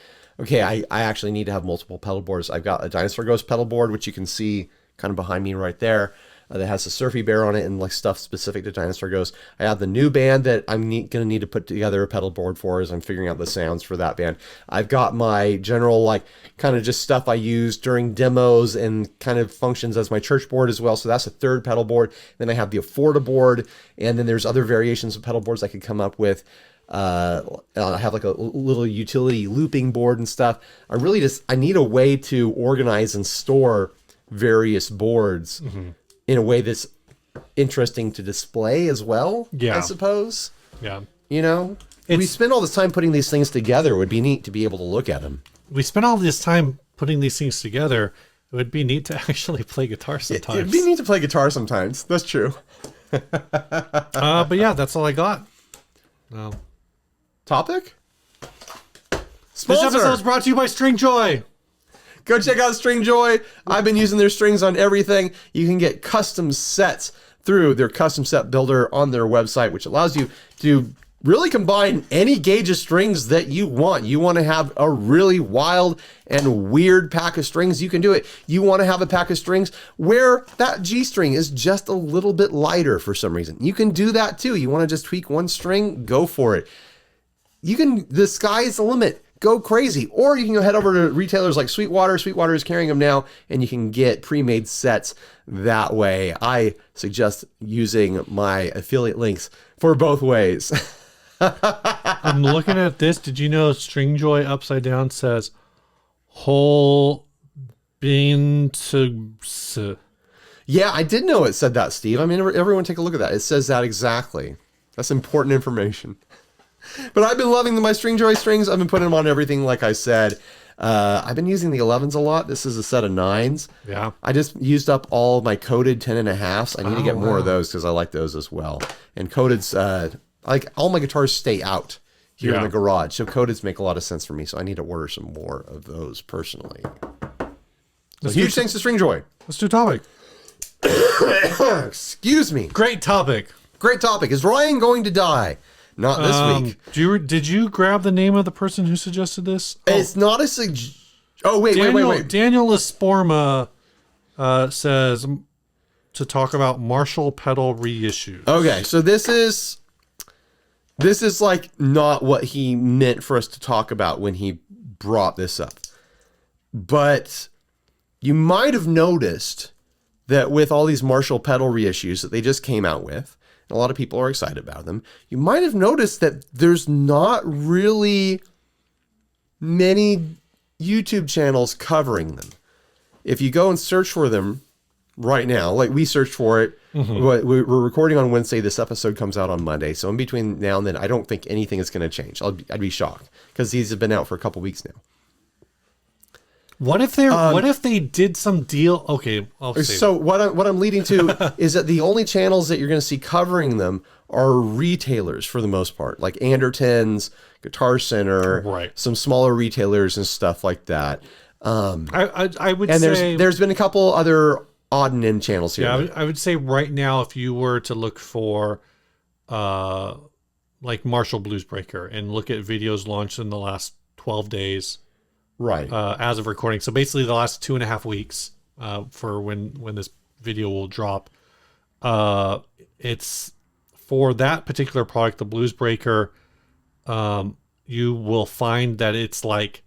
okay, I actually need to have multiple pedal boards. I've got a Dinosaur Ghost pedal board, which you can see kind of behind me right there, that has a Surfy Bear on it and like stuff specific to Dinosaur Ghost. I have the new band that I'm going to need to put together a pedal board for as I'm figuring out the sounds for that band. I've got my general like kind of just stuff I use during demos and kind of functions as my church board as well. So that's a 3rd pedal board. Then I have the Afforda board, and then there's other variations of pedal boards I could come up with. I have like a little utility looping board and stuff. I need a way to organize and store various boards in a way that's interesting to display as well. Yeah, I suppose. Yeah. We spend all this time putting these things together. It would be neat to be able to look at them. We spend all this time putting these things together. It would be neat to actually play guitar sometimes. It'd be neat to play guitar sometimes. That's true. But yeah, that's all I got. Topic? Sponsor. This episode is brought to you by String Joy. Go check out String Joy. I've been using their strings on everything. You can get custom sets through their custom set builder on their website, which allows you to really combine any gauge of strings that you want. You want to have a really wild and weird pack of strings, you can do it. You want to have a pack of strings where that G string is just a little bit lighter for some reason. You can do that too. You want to just tweak one string, go for it. You can, the sky is the limit. Go crazy. Or you can go head over to retailers like Sweetwater. Sweetwater is carrying them now, and you can get pre-made sets that way. I suggest using my affiliate links for both ways. I'm looking at this. Did you know String Joy upside down says whole bean to... Yeah, I did know it said that, Steve. I mean, everyone take a look at that. It says that exactly. That's important information. But I've been loving my String Joy strings. I've been putting them on everything, like I said. I've been using the 11s a lot. This is a set of 9s. Yeah. I just used up all my coated 10.5s. I need to get more of those because I like those as well. And coateds, like all my guitars stay out here in the garage. So coateds make a lot of sense for me. So I need to order some more of those personally. So huge thanks to String Joy. Let's do topic. Excuse me. Great topic. Great topic. Is Ryan going to die? Not this week. Did you grab the name of the person who suggested this? It's not a Oh, wait. Daniel Esporma says to talk about Marshall pedal reissues. Okay, so this is like not what he meant for us to talk about when he brought this up. But you might have noticed that with all these Marshall pedal reissues that they just came out with, a lot of people are excited about them. You might have noticed that there's not really many YouTube channels covering them. If you go and search for them right now, like we searched for it, we're recording on Wednesday. This episode comes out on Monday. So in between now and then, I don't think anything is going to change. I'd be shocked because these have been out for a couple weeks now. What if they did some deal? Okay, so what I'm leading to is that the only channels that you're going to see covering them are retailers for the most part, like Anderton's, Guitar Center, right? Some smaller retailers and stuff like that. I would and say there's been a couple other odd and end channels here. Yeah, I would say right now, if you were to look for like Marshall Bluesbreaker and look at videos launched in the last 12 days. Right. As of recording. So basically the last 2.5 weeks for when this video will drop. It's for that particular product, the Bluesbreaker, you will find that it's like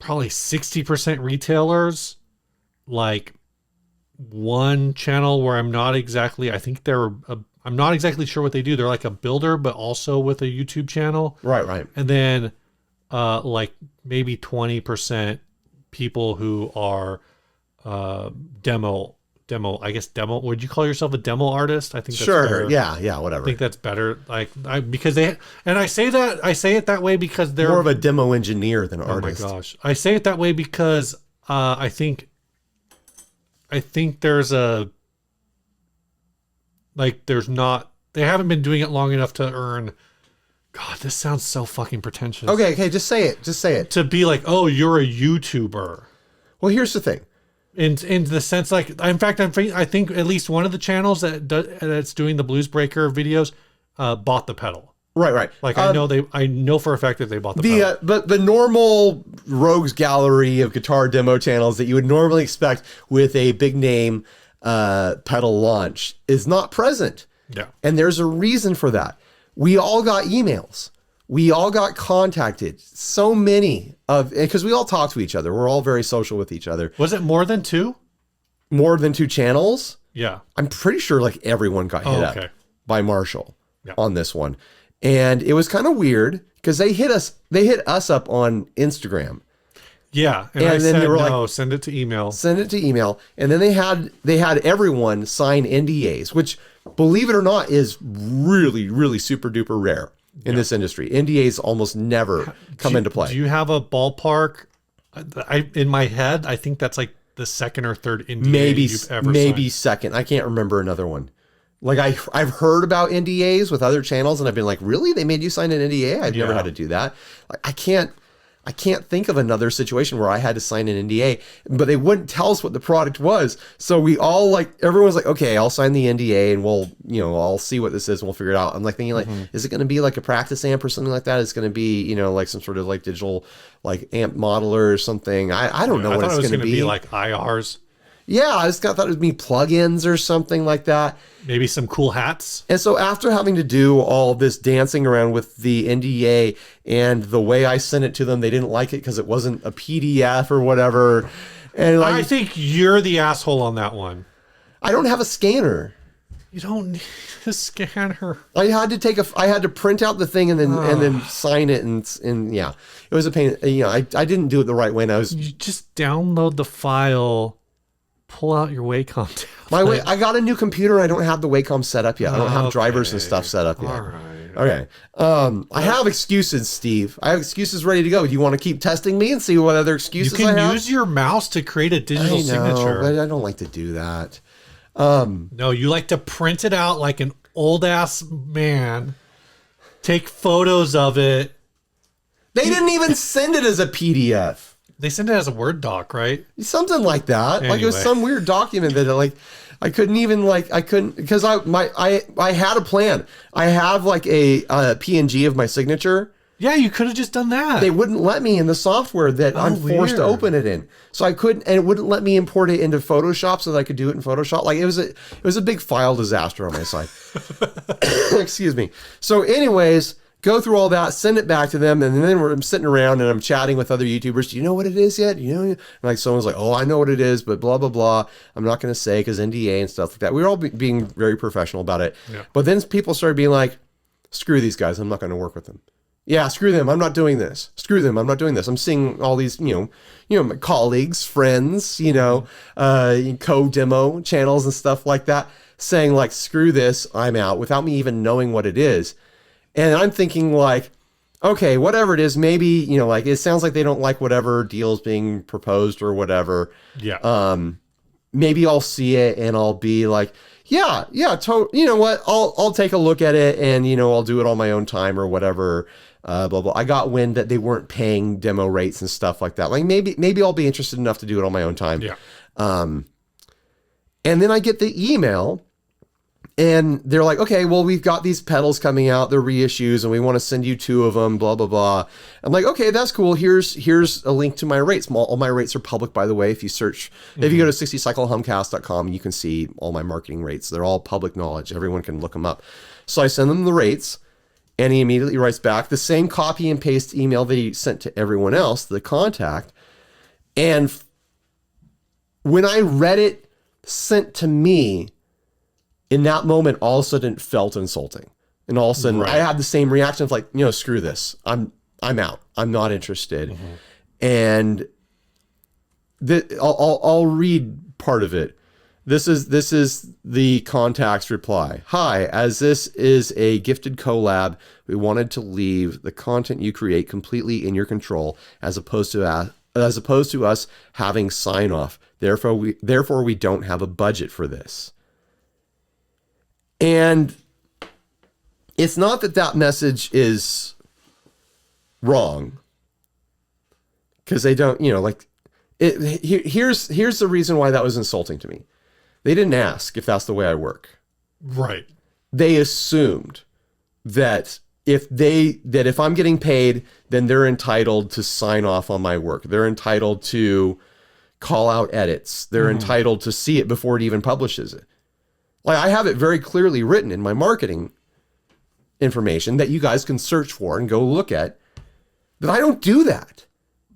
probably 60% retailers, like one channel where I'm not exactly sure what they do. They're like a builder, but also with a YouTube channel. Right. And then like maybe 20% people who are demo. Would you call yourself a demo artist? I think that's sure. better. Yeah, whatever. I think that's better. Because I say it that way because they're more of a demo engineer than artist. Oh my gosh. I say it that way because I think there's they haven't been doing it long enough to earn. God, this sounds so fucking pretentious. Okay, just say it. Just say it. To be like, oh, you're a YouTuber. Well, here's the thing. In the sense, like, in fact, I think at least one of the channels that's doing the Bluesbreaker videos bought the pedal. Right. Like, I know for a fact that they bought the pedal. But the normal rogues gallery of guitar demo channels that you would normally expect with a big name pedal launch is not present. Yeah. And there's a reason for that. We all got emails. We all got contacted. So many because we all talk to each other. We're all very social with each other. Was it more than 2? More than 2 channels? Yeah. I'm pretty sure like everyone got hit up by Marshall on this one. And it was kind of weird because they hit us up on Instagram. Yeah. And I then said, they were no, send it to email. Send it to email. And then they had everyone sign NDAs, which, believe it or not, is really, really super duper rare in this industry. NDAs almost never come into play. Do you have a ballpark? In my head, I think that's like the second or third NDA you've ever signed. Second. I can't remember another one. Like I've heard about NDAs with other channels, and I've been like, really? They made you sign an NDA? I've never had to do that. Like, I I can't think of another situation where I had to sign an NDA, but they wouldn't tell us what the product was. So we all like, everyone's like, okay, I'll sign the NDA and we'll, you know, I'll see what this is and we'll figure it out. I'm like thinking like, is it going to be like a practice amp or something like that? It's going to be, you know, like some sort of like digital like amp modeler or something. I don't know what it's going to be. Like IRs. Yeah, I just thought it would be plugins or something like that. Maybe some cool hats. And so after having to do all this dancing around with the NDA and the way I sent it to them, they didn't like it because it wasn't a PDF or whatever. And like, I think you're the asshole on that one. I don't have a scanner. You don't need a scanner. I had to print out the thing and then sign it and yeah, it was a pain. You know, I didn't do it the right way. And You just download the file. Pull out your Wacom tablet. I got a new computer. I don't have the Wacom set up yet. I don't have drivers and stuff set up yet. All right. Okay. I have excuses, Steve. I have excuses ready to go. Do you want to keep testing me and see what other excuses I have? You can use your mouse to create a digital signature. But I don't like to do that. No, you like to print it out like an old ass man. Take photos of it. They didn't even send it as a PDF. They send it as a Word doc, right? Something like that. Like it was some weird document that like I couldn't because I had a plan. I have like a PNG of my signature. Yeah, you could have just done that. They wouldn't let me in the software that I'm forced to open it in. So I couldn't, and it wouldn't let me import it into Photoshop so that I could do it in Photoshop. Like it was a big file disaster on my side. Excuse me. So anyways, go through all that, send it back to them, and then I'm sitting around and I'm chatting with other YouTubers. Do you know what it is yet? You know, and like someone's like, "Oh, I know what it is, but blah blah blah." I'm not going to say because NDA and stuff like that. We were all being very professional about it. Yeah. But then people started being like, "Screw these guys! I'm not going to work with them." Yeah, screw them. I'm not doing this. Screw them. I'm not doing this. I'm seeing all these, you know, my colleagues, friends, you know, co-demo channels and stuff like that, saying like, "Screw this! I'm out," without me even knowing what it is. And I'm thinking like, okay, whatever it is, maybe, you know, like it sounds like they don't like whatever deal's being proposed or whatever. Yeah. Maybe I'll see it and I'll be like, you know what? I'll take a look at it and, you know, I'll do it on my own time or whatever. Blah, blah. I got wind that they weren't paying demo rates and stuff like that. Like maybe I'll be interested enough to do it on my own time. Yeah. And then I get the email. And they're like, okay, well, we've got these pedals coming out, they're reissues, and we want to send you 2 of them, blah, blah, blah. I'm like, okay, that's cool. Here's a link to my rates. All my rates are public, by the way. If you search, if you go to 60cyclehumcast.com, you can see all my marketing rates. They're all public knowledge. Everyone can look them up. So I send them the rates, and he immediately writes back the same copy and paste email that he sent to everyone else, the contact. And when I read it sent to me, in that moment, all of a sudden it felt insulting. And all of a sudden I had the same reaction of like, you know, screw this. I'm out. I'm not interested. And I'll read part of it. This is the contact's reply. "Hi, as this is a gifted collab, we wanted to leave the content you create completely in your control as opposed to us having sign off. Therefore we don't have a budget for this." And it's not that message is wrong, because they don't, you know, like here's the reason why that was insulting to me. They didn't ask if that's the way I work. Right. They assumed that if I'm getting paid, then they're entitled to sign off on my work. They're entitled to call out edits. They're entitled to see it before it even publishes it. Like I have it very clearly written in my marketing information that you guys can search for and go look at, but I don't do that.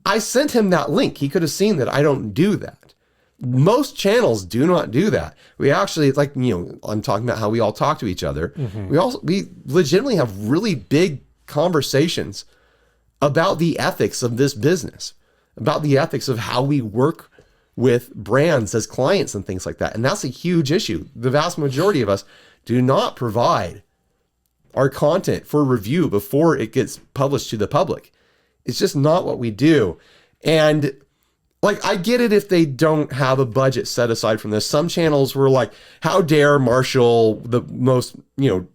I sent him that link. He could have seen that I don't do that. Most channels do not do that. We actually, like, you know, I'm talking about how we all talk to each other. We legitimately have really big conversations about the ethics of this business, about the ethics of how we work with brands as clients and things like that. And that's a huge issue. The vast majority of us do not provide our content for review before it gets published to the public. It's just not what we do. And like, I get it if they don't have a budget set aside from this. Some channels were like, how dare Marshall, the most,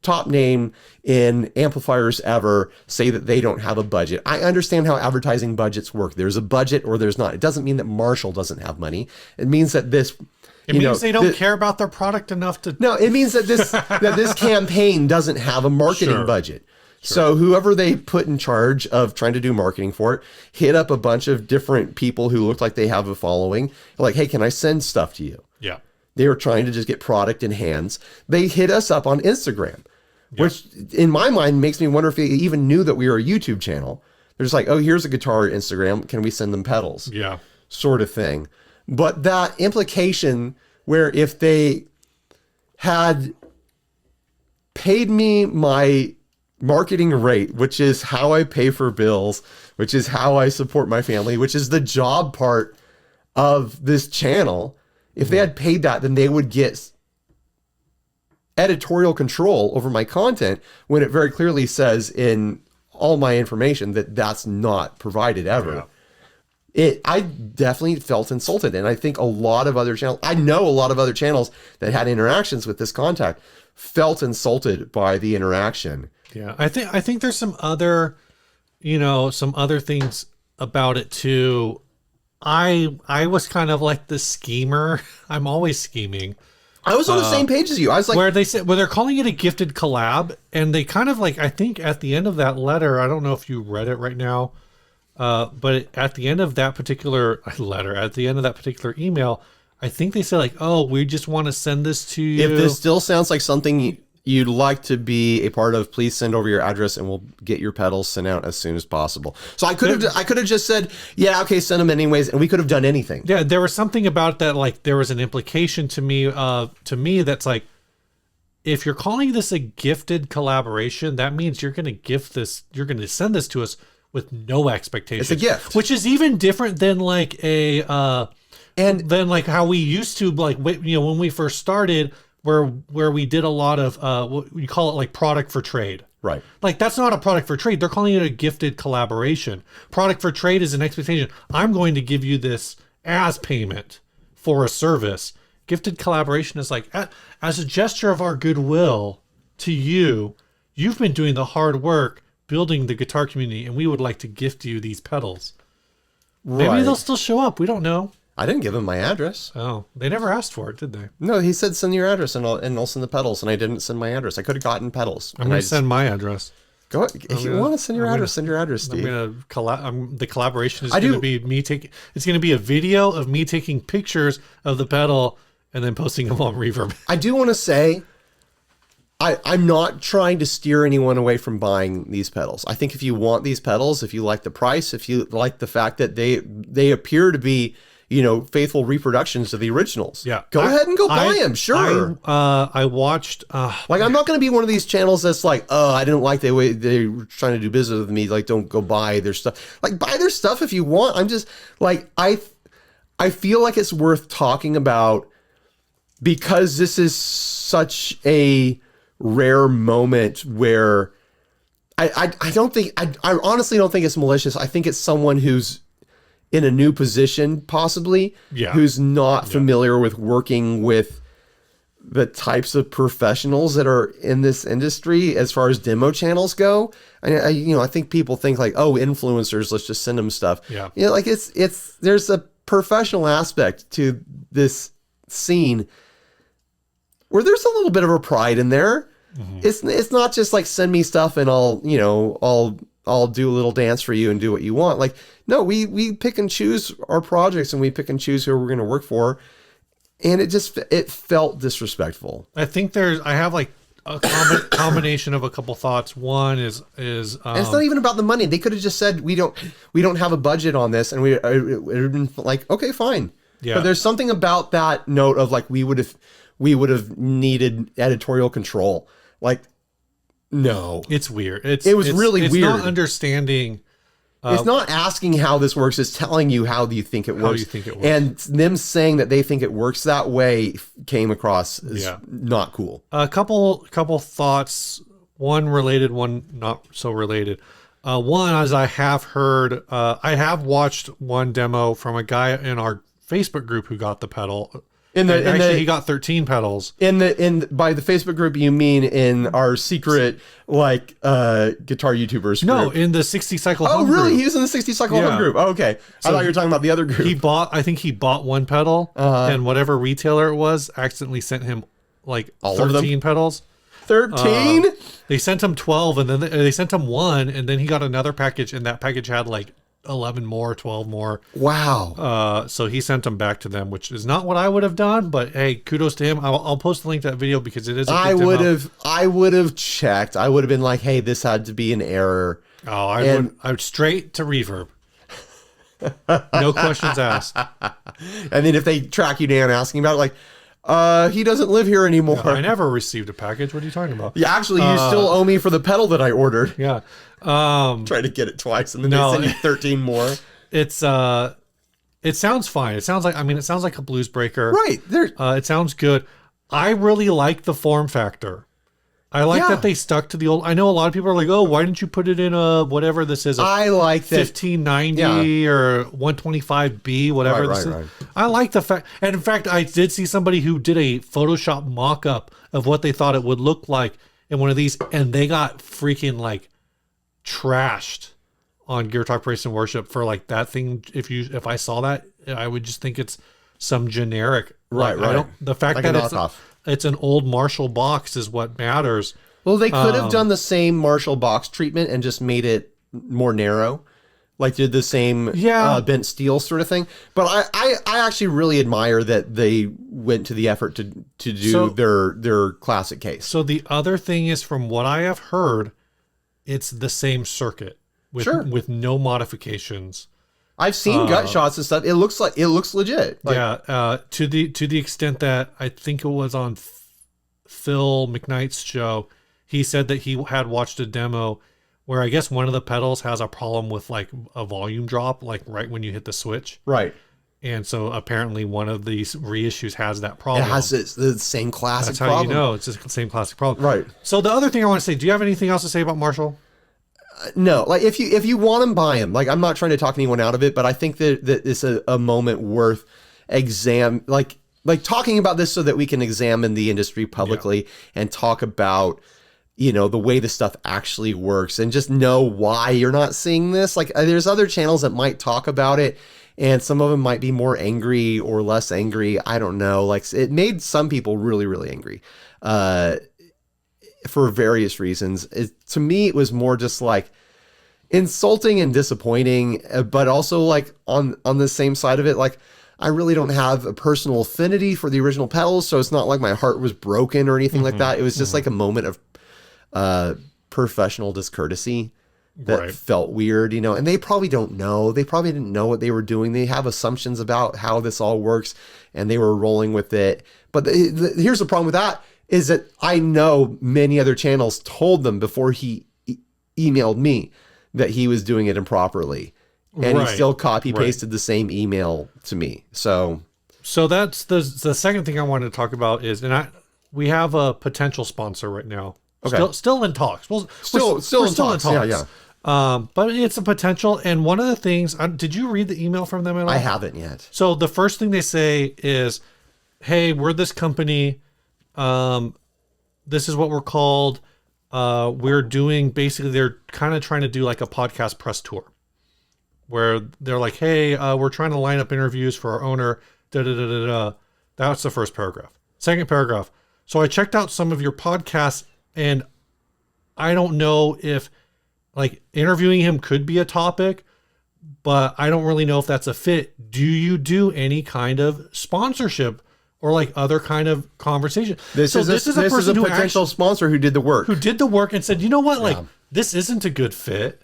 top name in amplifiers ever, say that they don't have a budget. I understand how advertising budgets work. There's a budget or there's not. It doesn't mean that Marshall doesn't have money. It means that this... It means they don't care about their product enough to... No, it means that this campaign doesn't have a marketing budget. So whoever they put in charge of trying to do marketing for it, hit up a bunch of different people who look like they have a following. Like, hey, can I send stuff to you? Yeah. They were trying to just get product in hands. They hit us up on Instagram, which in my mind makes me wonder if they even knew that we were a YouTube channel. They're just like, oh, here's a guitar Instagram. Can we send them pedals? Yeah. Sort of thing. But that implication where if they had paid me my marketing rate, which is how I pay for bills, which is how I support my family, which is the job part of this channel, if they had paid that, then they would get editorial control over my content when it very clearly says in all my information that that's not provided ever. I definitely felt insulted. And I think a lot of other channels, I know a lot of other channels that had interactions with this contact felt insulted by the interaction. Yeah. I think there's some other, some other things about it too. I was kind of like the schemer. I'm always scheming. I was on the same page as you. I was like, where they're calling it a gifted collab, and they kind of like, I think at the end of that letter, I don't know if you read it right now, but at the end of that particular letter, at the end of that particular email, I think they said like, oh, we just want to send this to you. If this still sounds like something you'd like to be a part of, please send over your address and we'll get your pedals sent out as soon as possible. So I could have just said, yeah, okay, send them anyways, and we could have done anything. Yeah, there was something about that, like there was an implication to me that's like, if you're calling this a gifted collaboration, that means you're going to send this to us with no expectations. It's a gift, which is even different than like than like how we used to, like, when we first started, where we did a lot of what we call it, like, product for trade. Right. Like, that's not a product for trade. They're calling it a gifted collaboration. Product for trade is an expectation. I'm going to give you this as payment for a service. Gifted collaboration is like, as a gesture of our goodwill to you, you've been doing the hard work building the guitar community, and we would like to gift you these pedals. Right. Maybe they'll still show up. We don't know. I didn't give him my address. Oh, they never asked for it, did they? No, he said send your address and I'll send the pedals, and I didn't send my address. I could have gotten pedals. I'm going to send my address. Go ahead. If you want to send your address, send your address, Steve. The collaboration is going to be me taking. It's going to be a video of me taking pictures of the pedal and then posting them on Reverb. I do want to say, I'm not trying to steer anyone away from buying these pedals. I think if you want these pedals, if you like the price, if you like the fact that they appear to be, faithful reproductions of the originals. Yeah. Go ahead and go buy them. Sure. I watched, like, I'm not going to be one of these channels that's like, oh, I didn't like the way they were trying to do business with me. Like, don't go buy their stuff. Like, buy their stuff if you want. I'm just like, I feel like it's worth talking about because this is such a rare moment where I honestly don't think it's malicious. I think it's someone who's in a new position, possibly, who's not familiar with working with the types of professionals that are in this industry as far as demo channels go. I think people think like, oh, influencers, let's just send them stuff. Yeah. Like there's a professional aspect to this scene where there's a little bit of a pride in there. Mm-hmm. It's not just like, send me stuff and I'll do a little dance for you and do what you want. Like, no, we pick and choose our projects and we pick and choose who we're going to work for. And it felt disrespectful. I think I have like a combination of a couple thoughts. One is and it's not even about the money. They could have just said, we don't have a budget on this. And it would have been like, okay, fine. Yeah. But there's something about that note of like, we would have needed editorial control. Like, no, it's weird. It was really weird. It's not understanding. It's not asking how this works. It's telling you how you think it works. And them saying that they think it works that way came across as not cool. A couple thoughts. One related, one not so related. One, as I have heard, I have watched one demo from a guy in our Facebook group who got the pedal. He got 13 pedals. By the Facebook group, you mean in our secret guitar YouTubers group? No, in the 60 cycle hum really? group. He was in the 60 cycle hum group. Oh, okay. So I thought you were talking about the other group. I think he bought one pedal, and whatever retailer it was accidentally sent him all 13 pedals. 13? They sent him 12, and then they sent him one, and then he got another package, and that package had 11 more, 12 more. Wow. So he sent them back to them, which is not what I would have done, but hey, kudos to him. I'll post a link to that video because it is a good demo. I would have checked. I would have been like, hey, this had to be an error. Oh, I would straight to Reverb. No questions asked. And then if they track you down asking about it, he doesn't live here anymore. I never received a package. What are you talking about? Yeah, actually, you still owe me for the pedal that I ordered. Yeah. Try to get it twice, and then they send you 13 more. It sounds fine. It sounds like a blues breaker. Right. It sounds good. I really like the form factor. I like that they stuck to the old. I know a lot of people are like, oh, why didn't you put it in a whatever this is? I like that 1590 or 125B, whatever this is. Right. I like the fact, and in fact, I did see somebody who did a Photoshop mock-up of what they thought it would look like in one of these, and they got freaking trashed on Gear Talk Praise and Worship for that thing. If I saw that, I would just think it's some generic. Right. The fact that it's an old Marshall box is what matters. Well, they could have done the same Marshall box treatment and just made it more narrow, did the same bent steel sort of thing. But I actually really admire that they went to the effort to do their classic case. So the other thing is, from what I have heard, it's the same circuit with no modifications. I've seen gut shots and stuff. It looks legit. To the extent that I think it was on Phil McKnight's show, he said that he had watched a demo where I guess one of the pedals has a problem with a volume drop, right when you hit the switch. Right. And so apparently one of these reissues has that problem. It has the same classic problem. That's how problem. you know it's the same classic problem. Right. So the other thing I want to say, do you have anything else to say about Marshall? No, if you want them, buy them. I'm not trying to talk anyone out of it, but I think that it's a moment worth talking about this so that we can examine the industry publicly and talk about, the way the stuff actually works and just know why you're not seeing this. There's other channels that might talk about it, and some of them might be more angry or less angry. I don't know. It made some people really, really angry. For various reasons. To me, it was more just insulting and disappointing, but also on the same side of it, I really don't have a personal affinity for the original pedals, so it's not like my heart was broken or anything like that. It was just a moment of professional discourtesy that felt weird, and they probably don't know. They probably didn't know what they were doing. They have assumptions about how this all works, and they were rolling with it. But here's the problem with that, is that I know many other channels told them before he emailed me that he was doing it improperly. And he still copy-pasted the same email to me. So that's the second thing I wanted to talk about is, we have a potential sponsor right now. Okay. Still in talks. We're still in talks. Yeah. But it's a potential. And one of the things, did you read the email from them at all? I haven't yet. So the first thing they say is, hey, we're this company. This is what we're called. We're doing, basically, they're kind of trying to do a podcast press tour where they're like, hey, we're trying to line up interviews for our owner. That's the first paragraph. Second paragraph. So I checked out some of your podcasts, and I don't know if interviewing him could be a topic, but I don't really know if that's a fit. Do you do any kind of sponsorship or other kind of conversation? This is a potential sponsor who did the work. Who did the work and said, you know what, this isn't a good fit.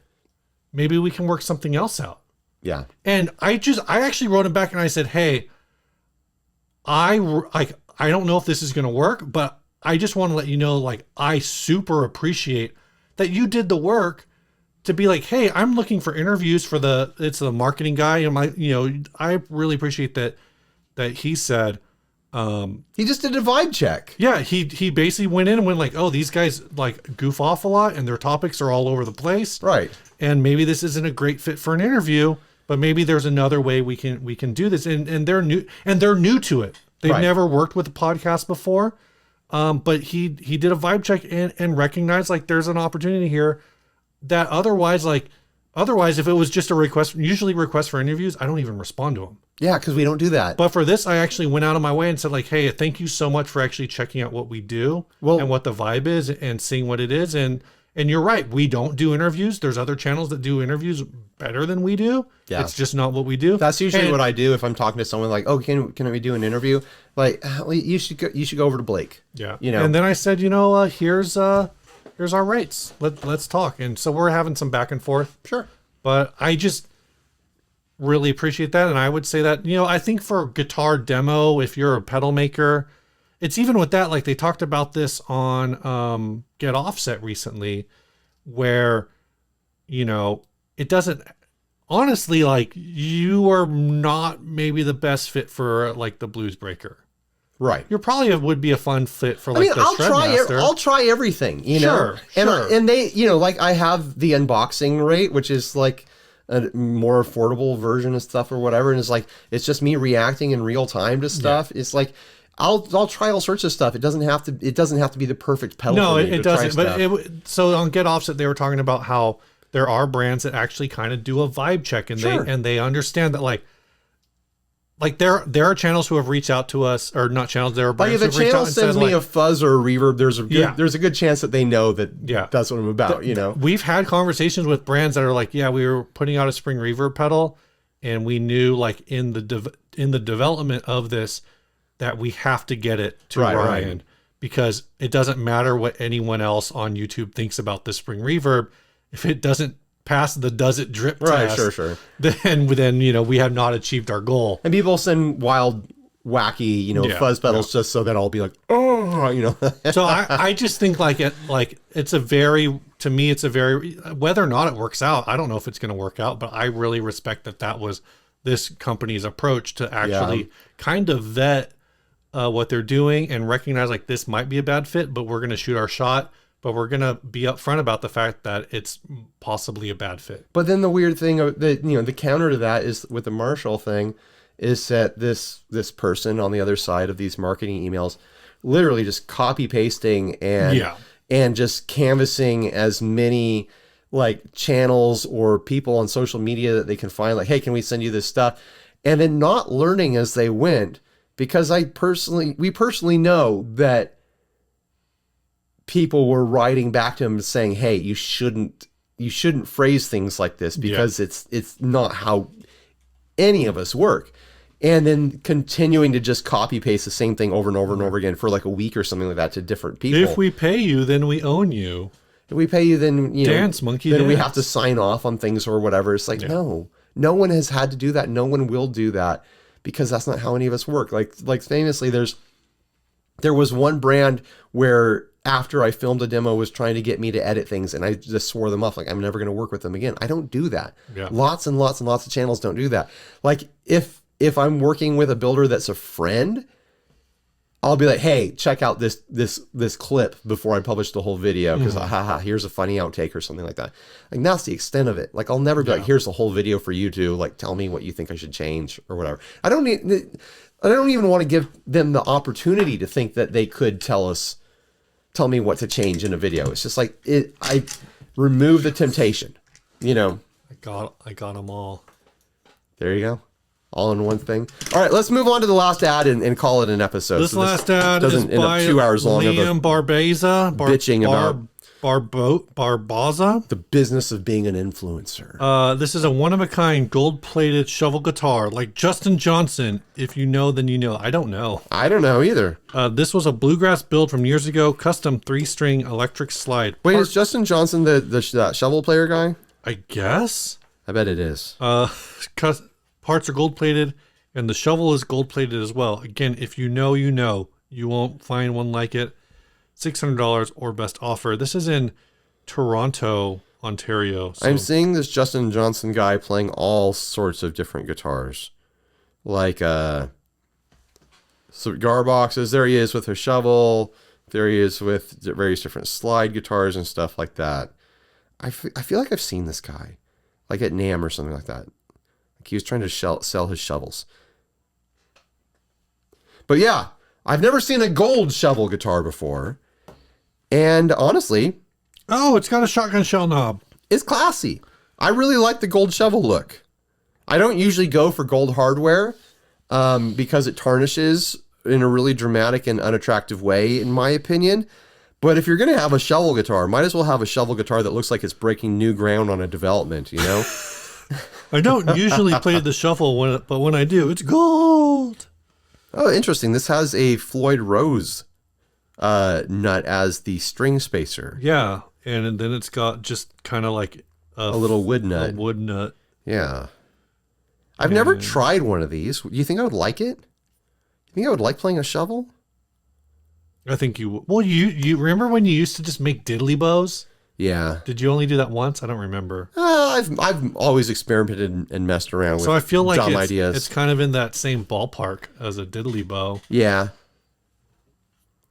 Maybe we can work something else out. Yeah. And I actually wrote him back and I said, hey, I don't know if this is going to work, but I just want to let you know, I super appreciate that you did the work to be hey, I'm looking for interviews for it's the marketing guy. And I really appreciate that he said, he just did a vibe check. Yeah, he basically went in and went oh, these guys goof off a lot and their topics are all over the place. Right. and maybe this isn't a great fit for an interview, but maybe there's another way we can do this. And they're new to it. They've never worked with a podcast before. But he did a vibe check and recognized like there's an opportunity here that otherwise if it was just a request, usually requests for interviews, I don't even respond to them. Yeah, because we don't do that. But for this, I actually went out of my way and said like, hey, thank you so much for actually checking out what we do and what the vibe is and seeing what it is. And you're right, we don't do interviews. There's other channels that do interviews better than we do. Yeah. It's just not what we do. That's usually what I do if I'm talking to someone like, oh, can we do an interview? Like, you should go over to Blake. Yeah. And then I said, here's our rates. Let's talk. And so we're having some back and forth. Sure. But I just really appreciate that. And I would say that, I think for guitar demo, if you're a pedal maker, it's even with that, like they talked about this on Get Offset recently, where, it doesn't, honestly, like you are not maybe the best fit for like the Blues Breaker. Right. You probably would be a fun fit for like the Shredmaster. I'll try everything, know. Sure. And they, like I have the unboxing rate, which is like a more affordable version of stuff or whatever. And it's just me reacting in real time to stuff. Yeah. It's like, I'll try all sorts of stuff. It doesn't have to be the perfect pedal. No, it doesn't. But so on Get Offset, they were talking about how there are brands that actually kind of do a vibe check, and they understand that like there are channels who have reached out to us, or not channels. There are brands. Like if a channel sends me a fuzz or a reverb, there's a good chance that they know that that's what I'm about. We've had conversations with brands that are like, yeah, we were putting out a spring reverb pedal, and we knew like in the development of this that we have to get it to Ryan because it doesn't matter what anyone else on YouTube thinks about the spring reverb. If it doesn't pass the does it drip test, sure. Then we have not achieved our goal. And people send wild, wacky, fuzz pedals just so that I'll be like, oh, So I just think it's a very whether or not it works out, I don't know if it's going to work out, but I really respect that was this company's approach to actually kind of vet what they're doing and recognize like this might be a bad fit, but we're going to shoot our shot. But we're going to be upfront about the fact that it's possibly a bad fit. But then the weird thing, the counter to that is with the Marshall thing is that this person on the other side of these marketing emails literally just copy pasting and just canvassing as many like channels or people on social media that they can find, like, hey, can we send you this stuff? And then not learning as they went, because we personally know that people were writing back to him saying, hey, you shouldn't phrase things like this because it's not how any of us work. And then continuing to just copy paste the same thing over and over and over again for like a week or something like that to different people. If we pay you, then we own you. If we pay you, then monkey then dance. We have to sign off on things or whatever. It's like, no one has had to do that. No one will do that because that's not how any of us work. Like famously, there was one brand where after I filmed a demo was trying to get me to edit things, and I just swore them off. Like, I'm never going to work with them again. I don't do that. Yeah. Lots and lots and lots of channels don't do that. Like if I'm working with a builder that's a friend, I'll be like, hey, check out this clip before I publish the whole video. Cause here's a funny outtake or something like that. Like that's the extent of it. Like I'll never be like, here's the whole video for you to like, tell me what you think I should change or whatever. I don't even want to give them the opportunity to think that they could tell me what to change in a video. It's just like I remove the temptation, I got them all. There you go. All in one thing. All right, let's move on to the last ad and call it an episode. This last ad is by 2 hours long Liam Barbaza. Bitching about Barbaza. The business of being an influencer. This is a one-of-a-kind gold-plated shovel guitar, like Justin Johnson. If you know, then you know. I don't know. I don't know either. This was a bluegrass build from years ago, custom 3-string electric slide. Wait, is Justin Johnson that shovel player guy? I guess. I bet it is. Parts are gold-plated, and the shovel is gold-plated as well. Again, if you know, you know. You won't find one like it. $600 or best offer. This is in Toronto, Ontario. So. I'm seeing this Justin Johnson guy playing all sorts of different guitars. Like cigar boxes. There he is with a shovel. There he is with various different slide guitars and stuff like that. I feel like I've seen this guy, like at NAMM or something like that. Like he was trying to sell his shovels. But yeah, I've never seen a gold shovel guitar before. And honestly... Oh, it's got a shotgun shell knob. It's classy. I really like the gold shovel look. I don't usually go for gold hardware because it tarnishes in a really dramatic and unattractive way, in my opinion. But if you're going to have a shovel guitar, might as well have a shovel guitar that looks like it's breaking new ground on a development, you know? I don't usually play the shuffle, but when I do, it's gold. Oh, interesting. This has a Floyd Rose nut as the string spacer. Yeah, and then it's got just kind of like a little wood nut. A wood nut. Yeah. I've never tried one of these. Do you think I would like it? You think I would like playing a shovel? I think you would. Well, you remember when you used to just make diddly bows? Yeah. Did you only do that once? I don't remember. I've always experimented and messed around with so I feel like dumb ideas. It's kind of in that same ballpark as a diddly bow. Yeah.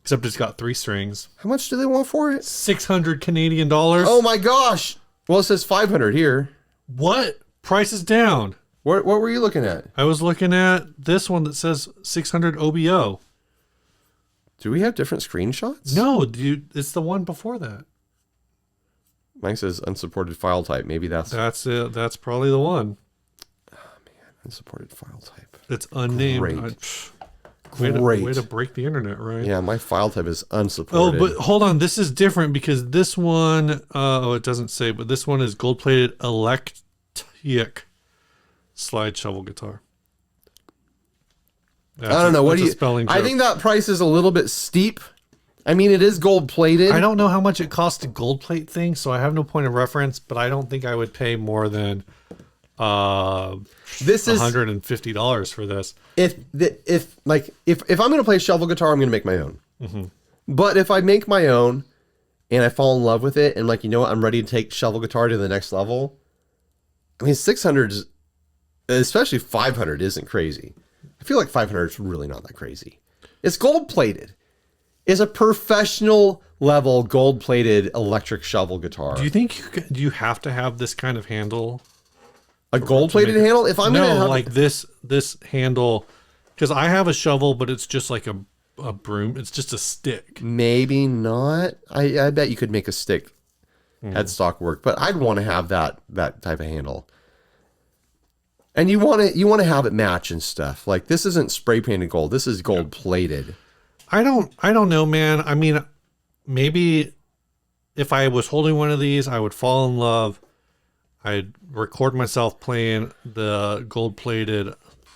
Except it's got 3 strings. How much do they want for it? 600 Canadian dollars. Oh my gosh. Well, it says 500 here. What? Price is down. What were you looking at? I was looking at this one that says 600 OBO. Do we have different screenshots? No, dude, it's the one before that. Mine says unsupported file type. Maybe that's it. That's probably the one. Oh man, unsupported file type. It's unnamed. Great. Way to break the internet, right? Yeah, my file type is unsupported. Oh, but hold on. This is different because this one, it doesn't say, but this one is gold-plated electric slide shovel guitar. I don't know. What do you? I think that price is a little bit steep. I mean, it is gold plated. I don't know how much it costs to gold plate things, so I have no point of reference. But I don't think I would pay more than this is $150 for this. If I'm going to play shovel guitar, I'm going to make my own. Mm-hmm. But if I make my own and I fall in love with it, and like, you know what, I'm ready to take shovel guitar to the next level. I mean, 600, especially 500, isn't crazy. I feel like 500 is really not that crazy. It's gold plated. It's a professional level gold plated electric shovel guitar. Do you think do you have to have this kind of handle? A gold plated handle? If I'm gonna have like this handle, because I have a shovel, but it's just like a broom. It's just a stick. Maybe not. I bet you could make a stick headstock work, but I'd want to have that type of handle. And you want to have it match and stuff. Like, this isn't spray painted gold. This is gold plated. I don't know, man. I mean, maybe if I was holding one of these, I would fall in love. I'd record myself playing the gold plated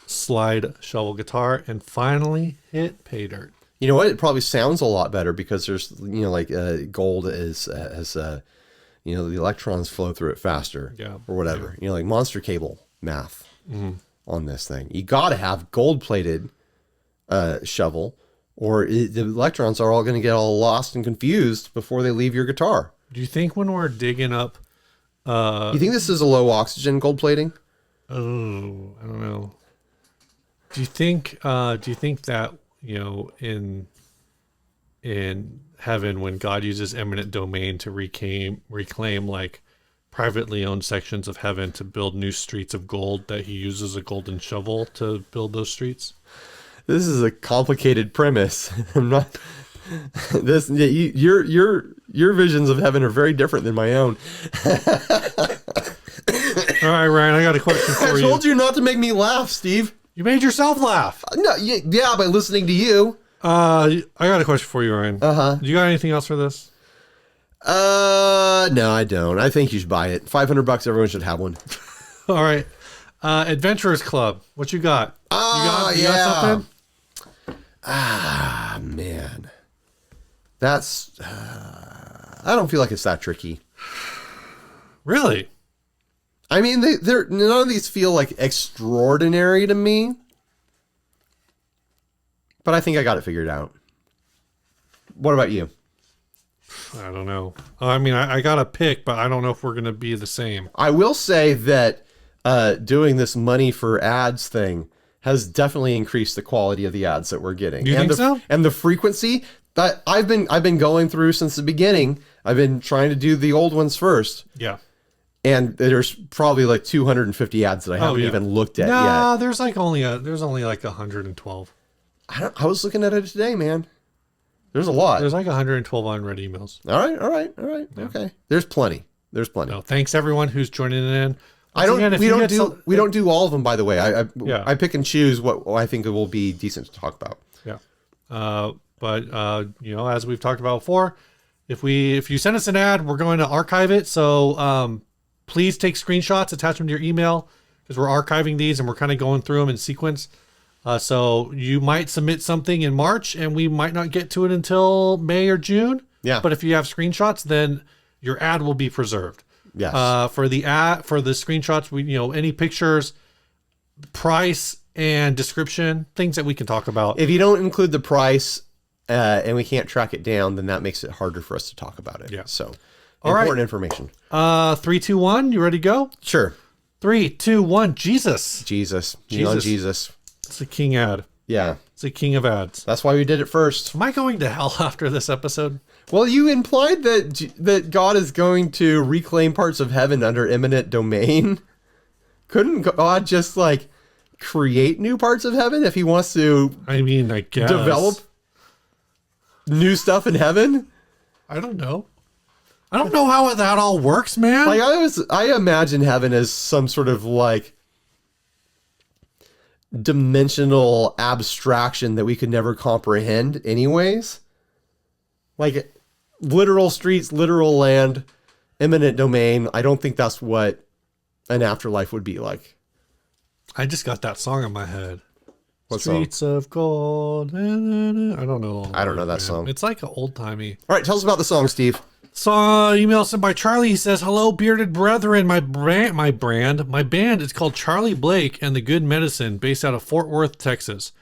slide shovel guitar and finally hit pay dirt. You know what? It probably sounds a lot better because there's, like gold has the electrons flow through it faster, or whatever. Yeah. Like monster cable math on this thing. You got to have gold plated shovel, or the electrons are all going to get all lost and confused before they leave your guitar. Do you think when we're digging up, you think this is a low oxygen gold plating? Oh, I don't know. Do you think that, in heaven, when God uses eminent domain to reclaim like privately owned sections of heaven to build new streets of gold, that he uses a golden shovel to build those streets? This is a complicated premise. I'm not this. Your visions of heaven are very different than my own. All right, Ryan, I got a question for you. I told you not to make me laugh, Steve. You made yourself laugh. No, yeah, by listening to you. I got a question for you, Ryan. Uh-huh. You got anything else for this? No, I don't. I think you should buy it. $500. Everyone should have one. All right. Adventurers Club. What you got? You got something? Ah, man. That's... I don't feel like it's that tricky. Really? I mean, they're none of these feel like extraordinary to me. But I think I got it figured out. What about you? I don't know. I mean, I got a pick, but I don't know if we're going to be the same. I will say that doing this money for ads thing has definitely increased the quality of the ads that we're getting. You think so? And the frequency. I've been going through since the beginning. I've been trying to do the old ones first. Yeah. And there's probably like 250 ads that I haven't even looked at yet. There's only like 112. I was looking at it today, man. There's a lot. There's like 112 unread emails. All right. Yeah. Okay. There's plenty. No, thanks everyone who's joining in. We don't do all of them, by the way. I pick and choose what I think it will be decent to talk about. Yeah. But as we've talked about before, if you send us an ad, we're going to archive it. So please take screenshots, attach them to your email, because we're archiving these and we're kind of going through them in sequence. So you might submit something in March and we might not get to it until May or June. Yeah. But if you have screenshots, then your ad will be preserved. Yes. For the screenshots, any pictures, price and description, things that we can talk about. If you don't include the price and we can't track it down, then that makes it harder for us to talk about it. Yeah. So All important right. information. 3, 2, 1. You ready to go? Sure. 3, 2, 1. Jesus. Jesus. It's a king ad. Yeah. It's a king of ads. That's why we did it first. Am I going to hell after this episode? Well, you implied that God is going to reclaim parts of heaven under eminent domain. Couldn't God just like create new parts of heaven if he wants to? I mean, I guess develop new stuff in heaven. I don't know. I don't know how that all works, man. Like I imagine heaven as some sort of like dimensional abstraction that we could never comprehend anyways. Like literal streets, literal land, eminent domain. I don't think that's what an afterlife would be like. I just got that song in my head. What Streets song? of gold. I don't know. I don't know that song. It's like an old timey. All right, tell us about the song, Steve. Email sent by Charlie. He says, "Hello, bearded brethren. My band is called Charlie Blake and the Good Medicine, based out of Fort Worth, Texas.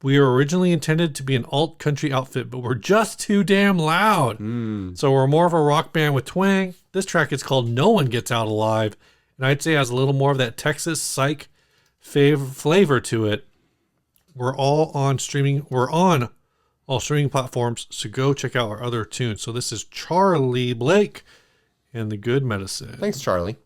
We were originally intended to be an alt country outfit, but we're just too damn loud. So we're more of a rock band with twang. This track is called No One Gets Out Alive, and I'd say has a little more of that Texas psych flavor to it. We're on all streaming platforms, so go check out our other tunes." So this is Charlie Blake and the Good Medicine. Thanks, Charlie.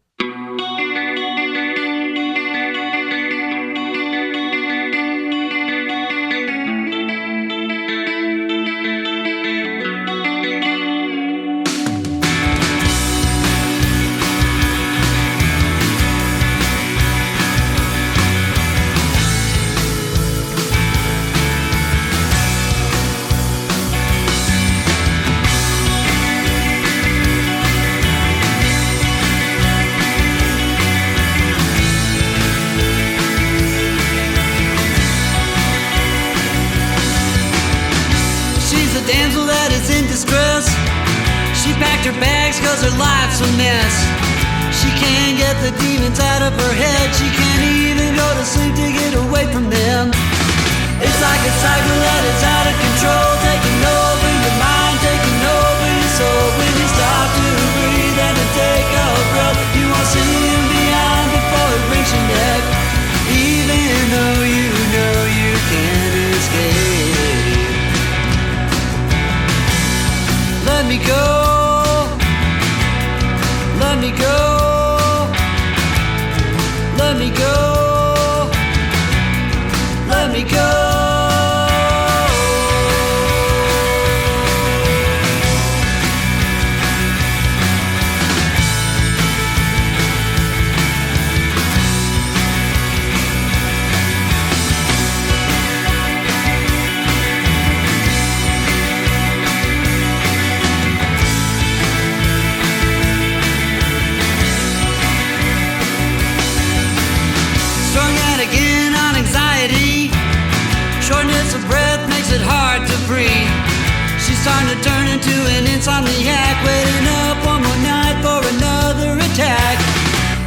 Packed her bags cause her life's a mess. She can't get the demons out of her head. She can't even go to sleep to get away from them. It's like a cycle that is out of control, taking over your mind, taking over your soul. When you stop to breathe and to take a breath, you won't see him beyond before it breaks your neck. Even though you know you can't escape. Let me go. Let me go, let me go, let me go. Shortness of breath makes it hard to breathe. She's starting to turn into an insomniac, waiting up one more night for another attack.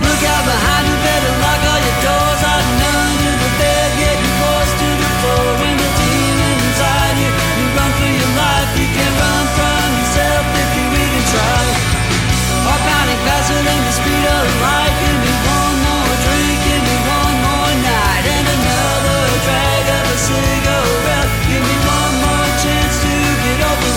Look out behind you, better lock all your doors. Out and under the bed, getting close to the floor. When the demon inside you, you run for your life. You can't run from yourself if you even try. Heart pounding faster than the speed of light. Give me one more drink, give me one more night, and another drag of a cigarette. Give me one more chance to get over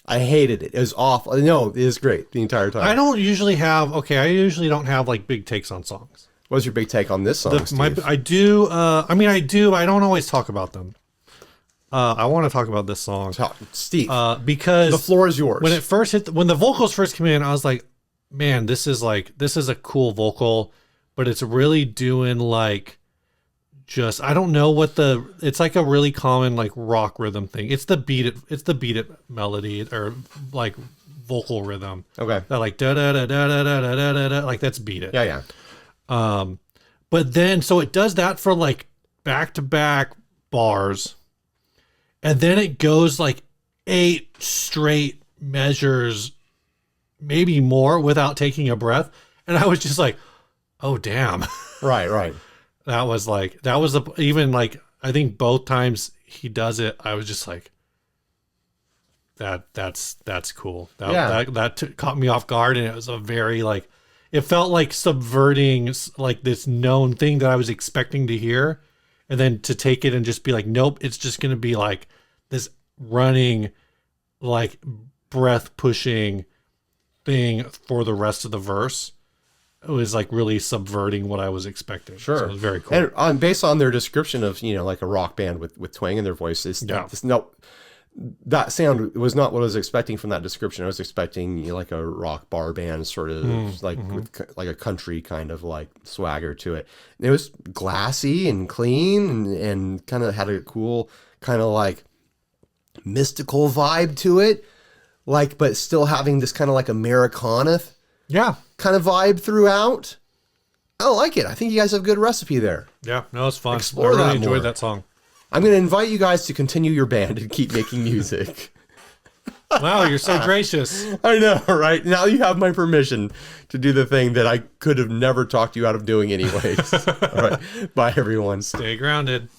I hated it. It was awful. No, it was great the entire time. I usually don't have like big takes on songs. What's your big take on this song, Steve? I do, I don't always talk about them. I want to talk about this song. Steve, because the floor is yours. When the vocals first came in, I was like, man, this is a cool vocal, but it's really doing like, I don't know it's like a really common like rock rhythm thing. It's the beat it melody or like vocal rhythm. Okay. That like da da da da da da da da da, like that's beat it. Yeah. But then so it does that for like back to back bars, and then it goes like 8 straight measures, maybe more, without taking a breath, and I was just like, oh damn. Right. That was even like, I think both times he does it, I was just like, that's cool. That caught me off guard, and it was a very like, it felt like subverting like this known thing that I was expecting to hear, and then to take it and just be like, nope, it's just gonna be like this running, like breath pushing thing for the rest of the verse. It was like really subverting what I was expecting. Sure. So it was very cool. And based on their description of, like a rock band with twang in their voices, that sound was not what I was expecting from that description. I was expecting like a rock bar band sort of with like a country kind of like swagger to it. And it was glassy and clean and kind of had a cool kind of like mystical vibe to it. Like, but still having this kind of like Americana kind of vibe throughout. I like it. I think you guys have a good recipe there. Yeah, no, it's fun. Explore I really that enjoyed more. that song. I'm going to invite you guys to continue your band and keep making music. Wow, you're so gracious. I know, right? Now you have my permission to do the thing that I could have never talked you out of doing anyways. All right. Bye, everyone. Stay grounded.